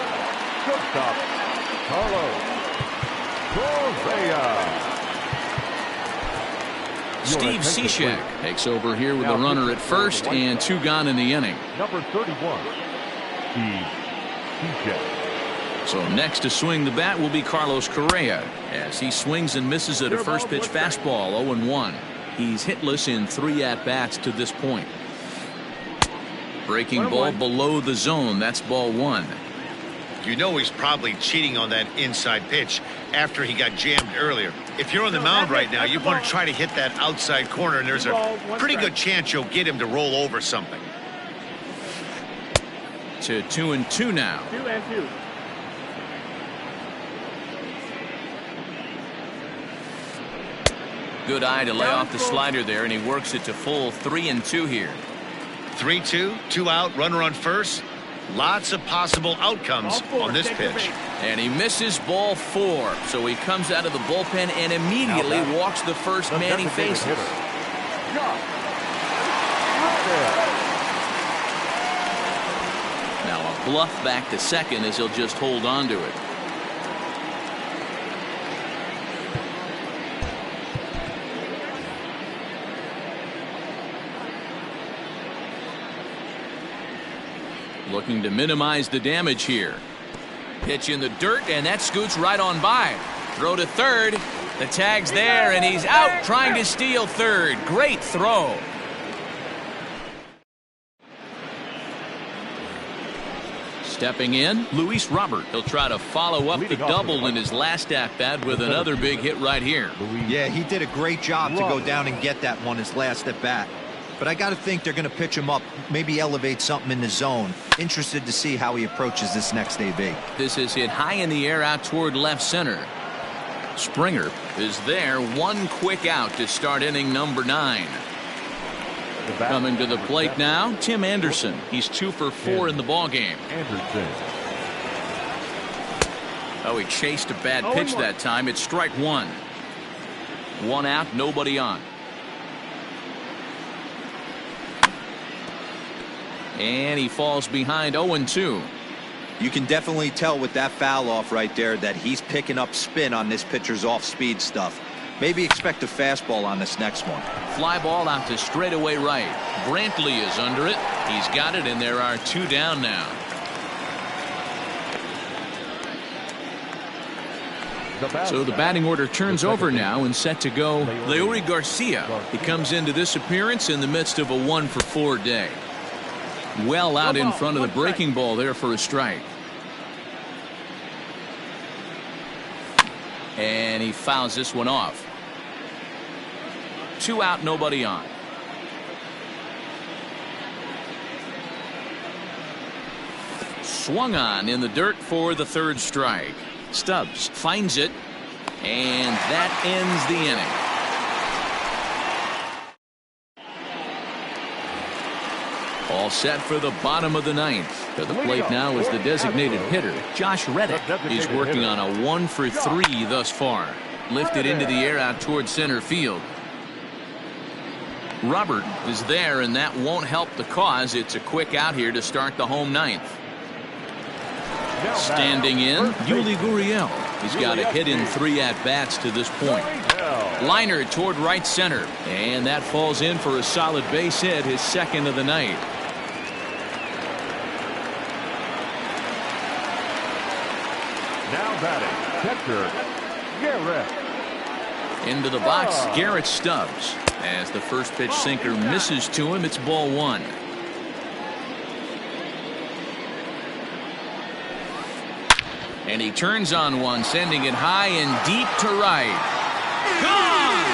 Speaker 2: Shortstop, Carlos Correa.
Speaker 1: Steve Cishek takes over here with a runner at first and 2 gone in the inning.
Speaker 2: Number 31, Steve Cishek.
Speaker 1: So next to swing the bat will be Carlos Correa as he swings and misses at a first pitch fastball. 0-1. He's hitless in 3 at-bats to this point. Breaking ball below the zone. That's ball 1.
Speaker 4: You know he's probably cheating on that inside pitch after he got jammed earlier. If you're on the mound right now, you want to try to hit that outside corner, and there's a pretty good chance you'll get him to roll over something.
Speaker 1: To 2-2 now.
Speaker 5: 2-2.
Speaker 1: Good eye to lay off the slider there, and he works it to full 3-2 here.
Speaker 4: 3-2, 2 out, runner on first. Lots of possible outcomes on this pitch.
Speaker 1: And he misses ball 4, so he comes out of the bullpen and immediately walks the first man he faces. Now a bluff back to second as he'll just hold on to it. Looking to minimize the damage here. Pitch in the dirt, and that scoots right on by. Throw to third. The tag's there, and he's out trying to steal third. Great throw. Stepping in, Luis Robert. He'll try to follow up the double in his last at-bat with another big hit right here.
Speaker 3: Yeah, he did a great job to go down and get that one his last at-bat. But I got to think they're going to pitch him up, maybe elevate something in the zone. Interested to see how he approaches this next AB.
Speaker 1: This is hit high in the air out toward left center. Springer is there. 1 quick out to start inning number 9. Coming to the plate now, Tim Anderson. He's 2 for 4 in the ballgame.
Speaker 2: Anderson.
Speaker 1: Oh, he chased a bad pitch that time. It's strike 1. 1 out, nobody on. And he falls behind 0-2.
Speaker 3: You can definitely tell with that foul off right there that he's picking up spin on this pitcher's off-speed stuff. Maybe expect a fastball on this next one.
Speaker 1: Fly ball out to straightaway right. Brantley is under it. He's got it, and there are 2 down now. So the batting order turns over now and set to go. Leury Garcia. He comes into this appearance in the midst of a 1-for-4 day. Well out in front of the breaking ball there for a strike. And he fouls this one off. 2 out, nobody on. Swung on in the dirt for the 3rd strike. Stubbs finds it, and that ends the inning. All set for the bottom of the 9th. To the plate now is the designated hitter, Josh Reddick. He's working on a 1-for-3 thus far. Lifted into the air out towards center field. Robert is there, and that won't help the cause. It's a quick out here to start the home 9th. Standing in, Yuli Gurriel. He's got a hit in 3 at-bats to this point. Liner toward right center, and that falls in for a solid base hit, his 2nd of the night.
Speaker 2: Now batting, catcher, Garrett.
Speaker 1: Into the box, Garrett Stubbs. As the first pitch sinker misses to him, it's ball 1. And he turns on one, sending it high and deep to right. Gone!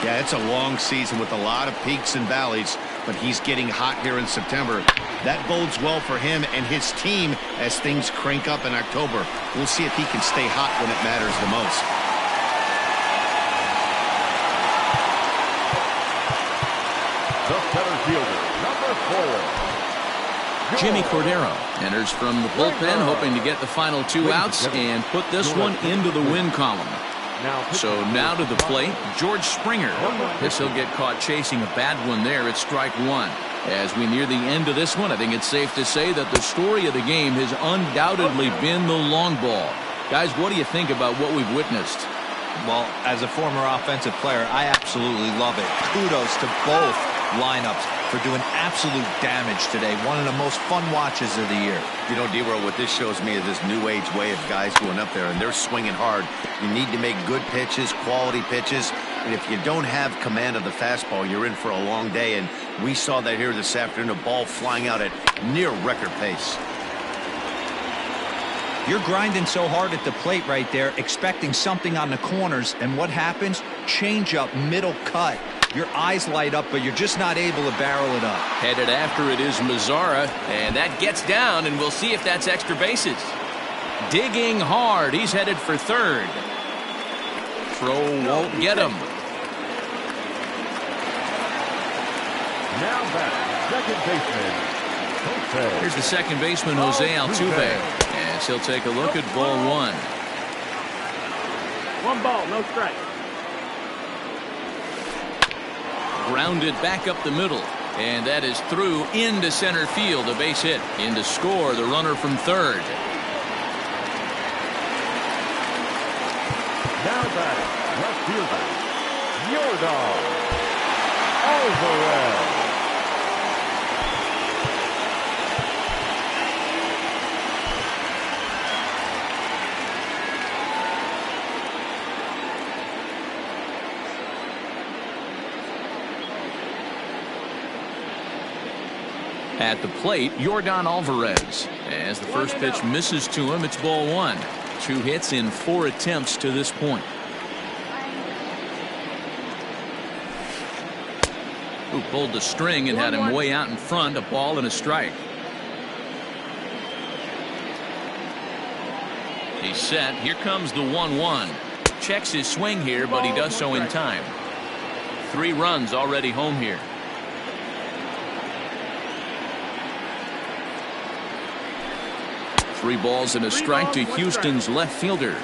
Speaker 4: Yeah, it's a long season with a lot of peaks and valleys, but he's getting hot here in September. That bodes well for him and his team as things crank up in October. We'll see if he can stay hot when it matters the most.
Speaker 2: The center fielder, number 4.
Speaker 1: Jimmy Cordero enters from the bullpen, hoping to get the final 2 outs and put this one into the win column. So now to the plate, George Springer. Guess he'll get caught chasing a bad one there at strike 1. As we near the end of this one, I think it's safe to say that the story of the game has undoubtedly been the long ball. Guys, what do you think about what we've witnessed?
Speaker 3: Well, as a former offensive player, I absolutely love it. Kudos to both lineups for doing absolute damage today. One of the most fun watches of the year.
Speaker 4: You know, D-Roll, what this shows me is this new age way of guys going up there, and they're swinging hard. You need to make good pitches, quality pitches, and if you don't have command of the fastball, you're in for a long day, and we saw that here this afternoon, a ball flying out at near record pace.
Speaker 3: You're grinding so hard at the plate right there, expecting something on the corners, and what happens? Change up, middle cut. Your eyes light up, but you're just not able to barrel it up.
Speaker 1: Headed after it is Mazzara, and that gets down, and we'll see if that's extra bases. Digging hard, he's headed for third. Throw won't get him.
Speaker 2: Now back, second baseman, Jose.
Speaker 1: Here's the second baseman, Jose Altuve, as he'll take a look at ball 1.
Speaker 5: 1 ball, no strike.
Speaker 1: Grounded back up the middle, and that is through into center field, a base hit. In to score, the runner from third.
Speaker 2: Now back, left fielder, Yordan Alvarez.
Speaker 1: At the plate, Yordan Alvarez. As the first pitch misses to him, it's ball 1. 2 hits in 4 attempts to this point. Who pulled the string and had him way out in front, a ball and a strike. He's set. Here comes the 1-1. Checks his swing here, but he does so in time. 3 runs already home here. Three balls and a strike to Houston's left fielder.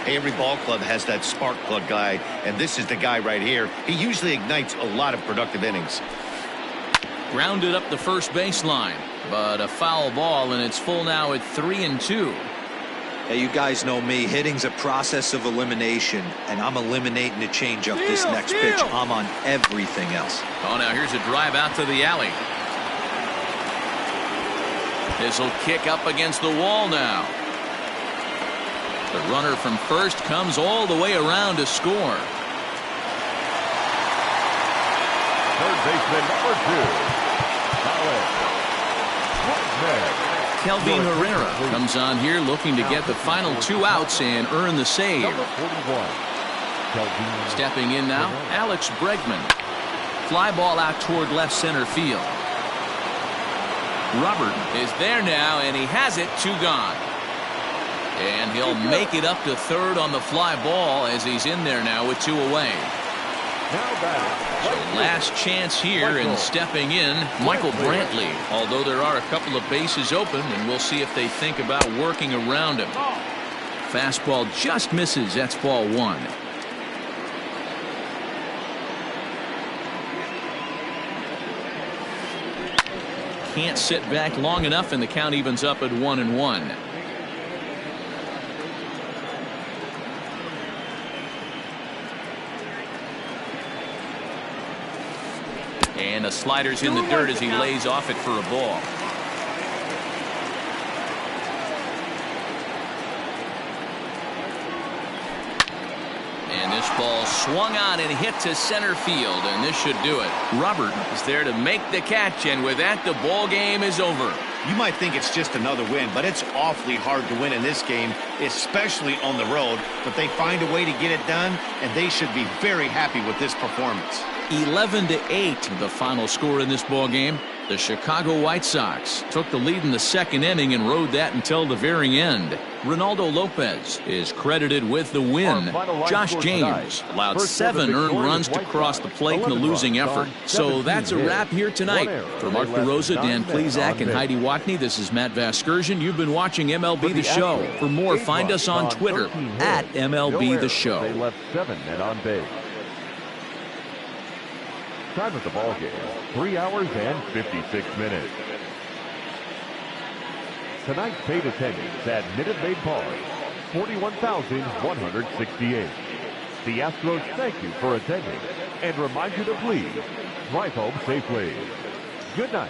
Speaker 4: Every ball club has that spark plug guy, and this is the guy right here. He usually ignites a lot of productive innings.
Speaker 1: Grounded up the first baseline, but a foul ball, and it's full now at 3-2.
Speaker 3: Hey, you guys know me. Hitting's a process of elimination, and I'm eliminating the changeup this next pitch. I'm on everything else.
Speaker 1: Oh, now here's a drive out to the alley. This will kick up against the wall now. The runner from first comes all the way around to score.
Speaker 2: Third baseman, number 2,
Speaker 1: Kelvin Herrera comes on here looking to get the final 2 outs and earn the save.
Speaker 2: number 41.
Speaker 1: Stepping in now, Alex Bregman. Fly ball out toward left center field. Robert is there now, and he has it. 2 gone. And he'll make it up to third on the fly ball as he's in there now with 2 away. So last chance here, and stepping in, Michael Brantley. Although there are a couple of bases open, and we'll see if they think about working around him. Fastball just misses. That's ball 1. Can't sit back long enough, and the count evens up at 1-1. And the slider's in the dirt as he lays off it for a ball. And this ball swung on and hit to center field, and this should do it. Robert is there to make the catch, and with that, the ball game is over.
Speaker 4: You might think it's just another win, but it's awfully hard to win in this game, especially on the road. But they find a way to get it done, and they should be very happy with this performance.
Speaker 1: 11-8, the final score in this ball game. The Chicago White Sox took the lead in the second inning and rode that until the very end. Ronaldo Lopez is credited with the win. Josh James allowed 7 earned runs to cross the plate in the losing effort. So that's a wrap here tonight. For Mark DeRosa, Dan Plezak, and Heidi Watney, this is Matt Vasgersian. You've been watching MLB The Show. For more, find us on Twitter at MLB The Show.
Speaker 2: They left 7 men on base. Time of the ball game, 3 hours and 56 minutes. Tonight's paid attendance at Minute Maid Park, 41,168. The Astros thank you for attending and remind you to please drive home safely. Good night.